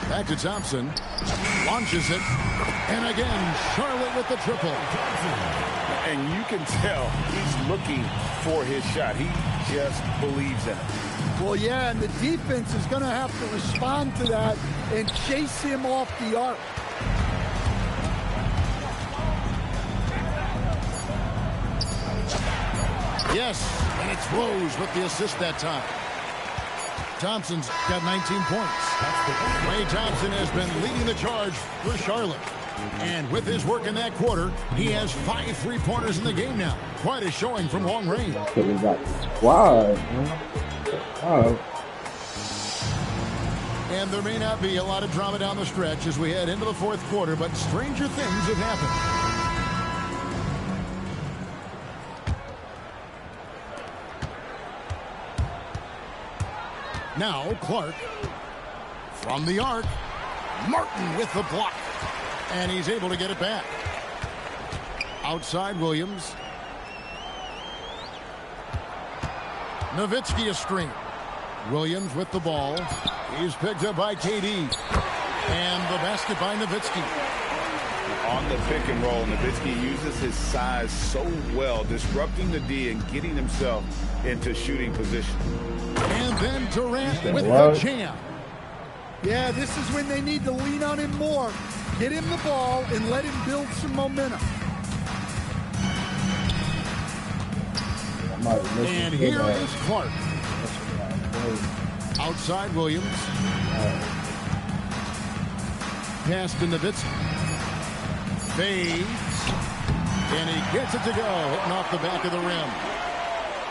S6: Back to Thompson. Launches it. And again, Charlotte with the triple.
S3: And you can tell he's looking for his shot. He just believes in it.
S10: Well, yeah, and the defense is going to have to respond to that and chase him off the arc.
S6: Yes, and it's Rose with the assist that time. Thompson's got 19 points. Klay Thompson has been leading the charge for Charlotte. And with his work in that quarter, he has 5 3-pointers in the game now. Quite a showing from long range.
S9: Wow.
S6: And there may not be a lot of drama down the stretch as we head into the fourth quarter, but stranger things have happened. Now Clark from the arc. Martin with the block. And he's able to get it back. Outside Williams. Nowitzki a screen. Williams with the ball. He's picked up by KD. And the basket by Nowitzki.
S3: On the pick and roll, Nowitzki uses his size so well, disrupting the D and getting himself into shooting position.
S6: And then Durant with the jam.
S10: Yeah, this is when they need to lean on him more. Get him the ball and let him build some momentum.
S6: And here is Clark. Outside Williams. Pass to Nowitzki. Fades. And he gets it to go. Hitting off the back of the rim.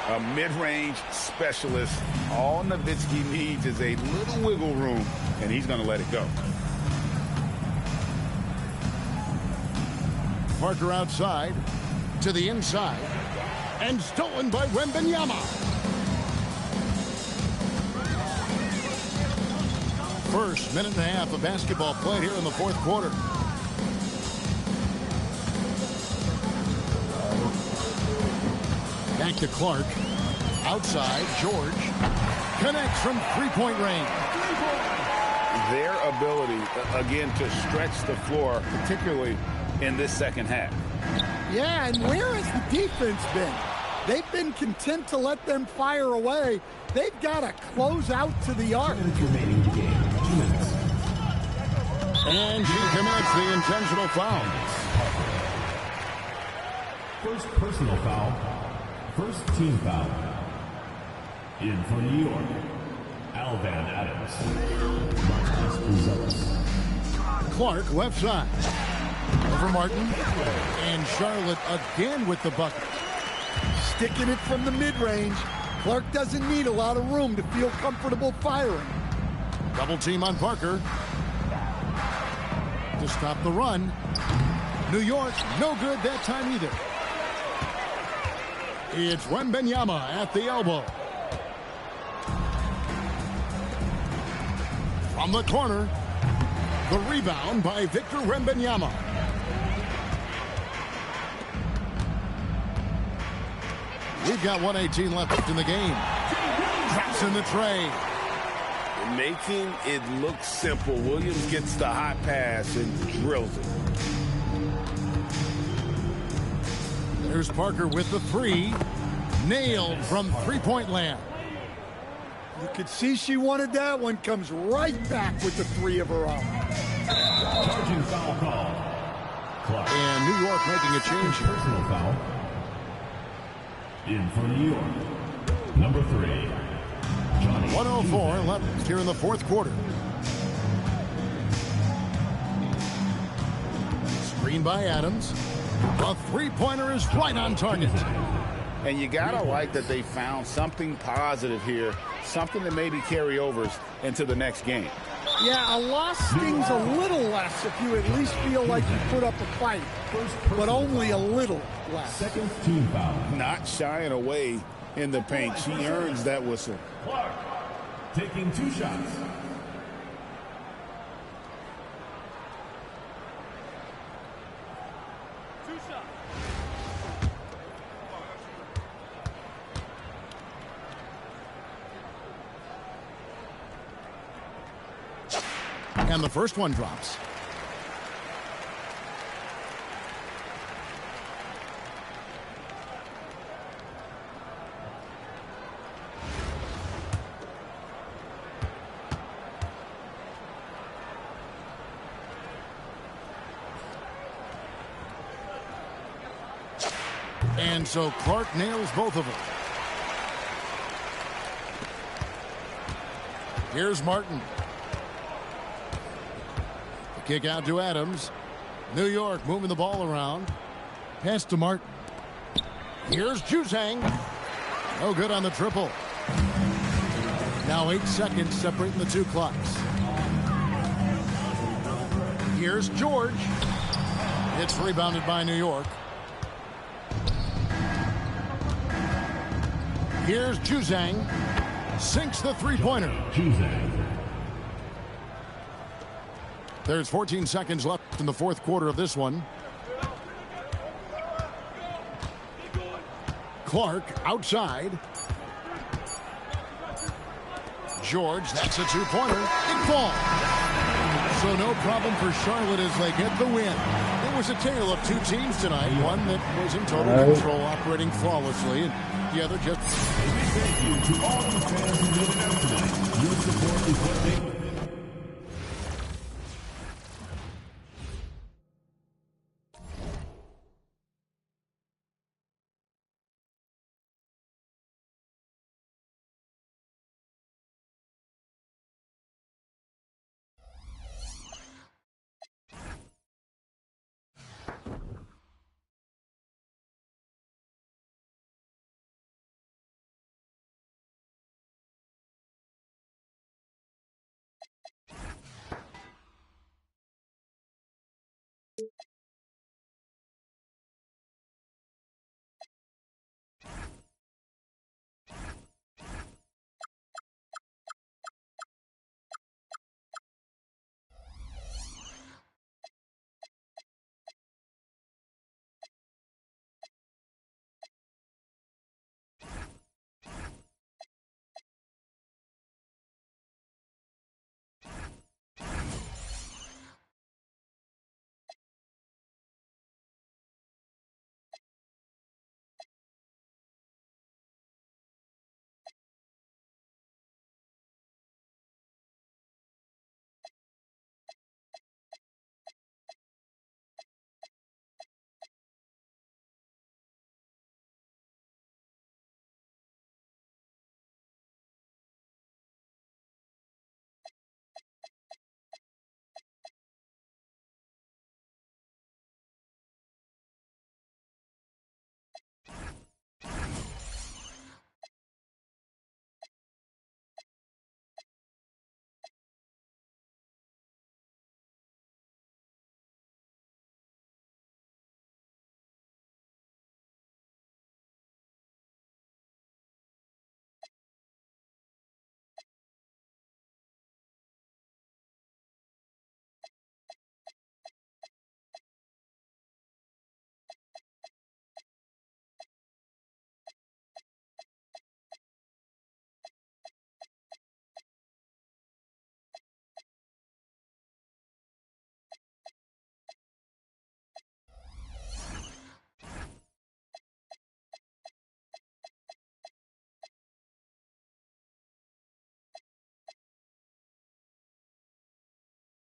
S3: A mid-range specialist. All Nowitzki needs is a little wiggle room, and he's going to let it go.
S6: Parker outside to the inside. And stolen by Wembanyama. First minute and a half of basketball played here in the fourth quarter. Back to Clark. Outside, George. Connects from three-point range.
S3: Their ability, again, to stretch the floor, particularly in this second half.
S10: Yeah, and where has the defense been? They've been content to let them fire away. They've got to close out to the arc.
S6: And she commits the intentional foul.
S1: First personal foul. First team foul. In for New York, Alvan Adams.
S6: Clark left side. Over Martin. And Charlotte again with the bucket.
S10: Sticking it from the mid-range. Clark doesn't need a lot of room to feel comfortable firing.
S6: Double team on Parker. To stop the run. New York, no good that time either. It's Wembanyama at the elbow. From the corner, the rebound by Victor Wembanyama. We've got 1:18 left in the game. Traps in the tray.
S3: Making it look simple. Williams gets the hot pass and drills it.
S6: There's Parker with the three. Nailed from three-point land.
S10: You could see she wanted that one. Comes right back with the three of her own.
S1: Charging foul call. Clark.
S6: And New York making a change here.
S1: Personal foul. In for New York, number 3.
S6: 1:04 left here in the fourth quarter. Screen by Adams. A three-pointer is right on target.
S3: And you gotta like that they found something positive here, something that maybe carry overs into the next game.
S10: Yeah, a loss stings a little less if you at least feel like you put up a fight, but only a little less.
S1: Second team foul.
S3: Not shying away in the paint. She earns that whistle.
S1: Clark taking 2 shots.
S6: And the first one drops. And so Clark nails both of them. Here's Martin. Kick out to Adams. New York moving the ball around. Pass to Martin. Here's Juzang. No good on the triple. Now 8 seconds separating the two clocks. Here's George. It's rebounded by New York. Here's Juzang. Sinks the three-pointer.
S1: Juzang.
S6: There's 14 seconds left in the fourth quarter of this one. Clark outside. George, that's a two-pointer. It falls. So no problem for Charlotte as they get the win. It was a tale of two teams tonight. One that was in total control, operating flawlessly, and the other just...
S1: Thank you to all the fans who made it out tonight. Your support is what makes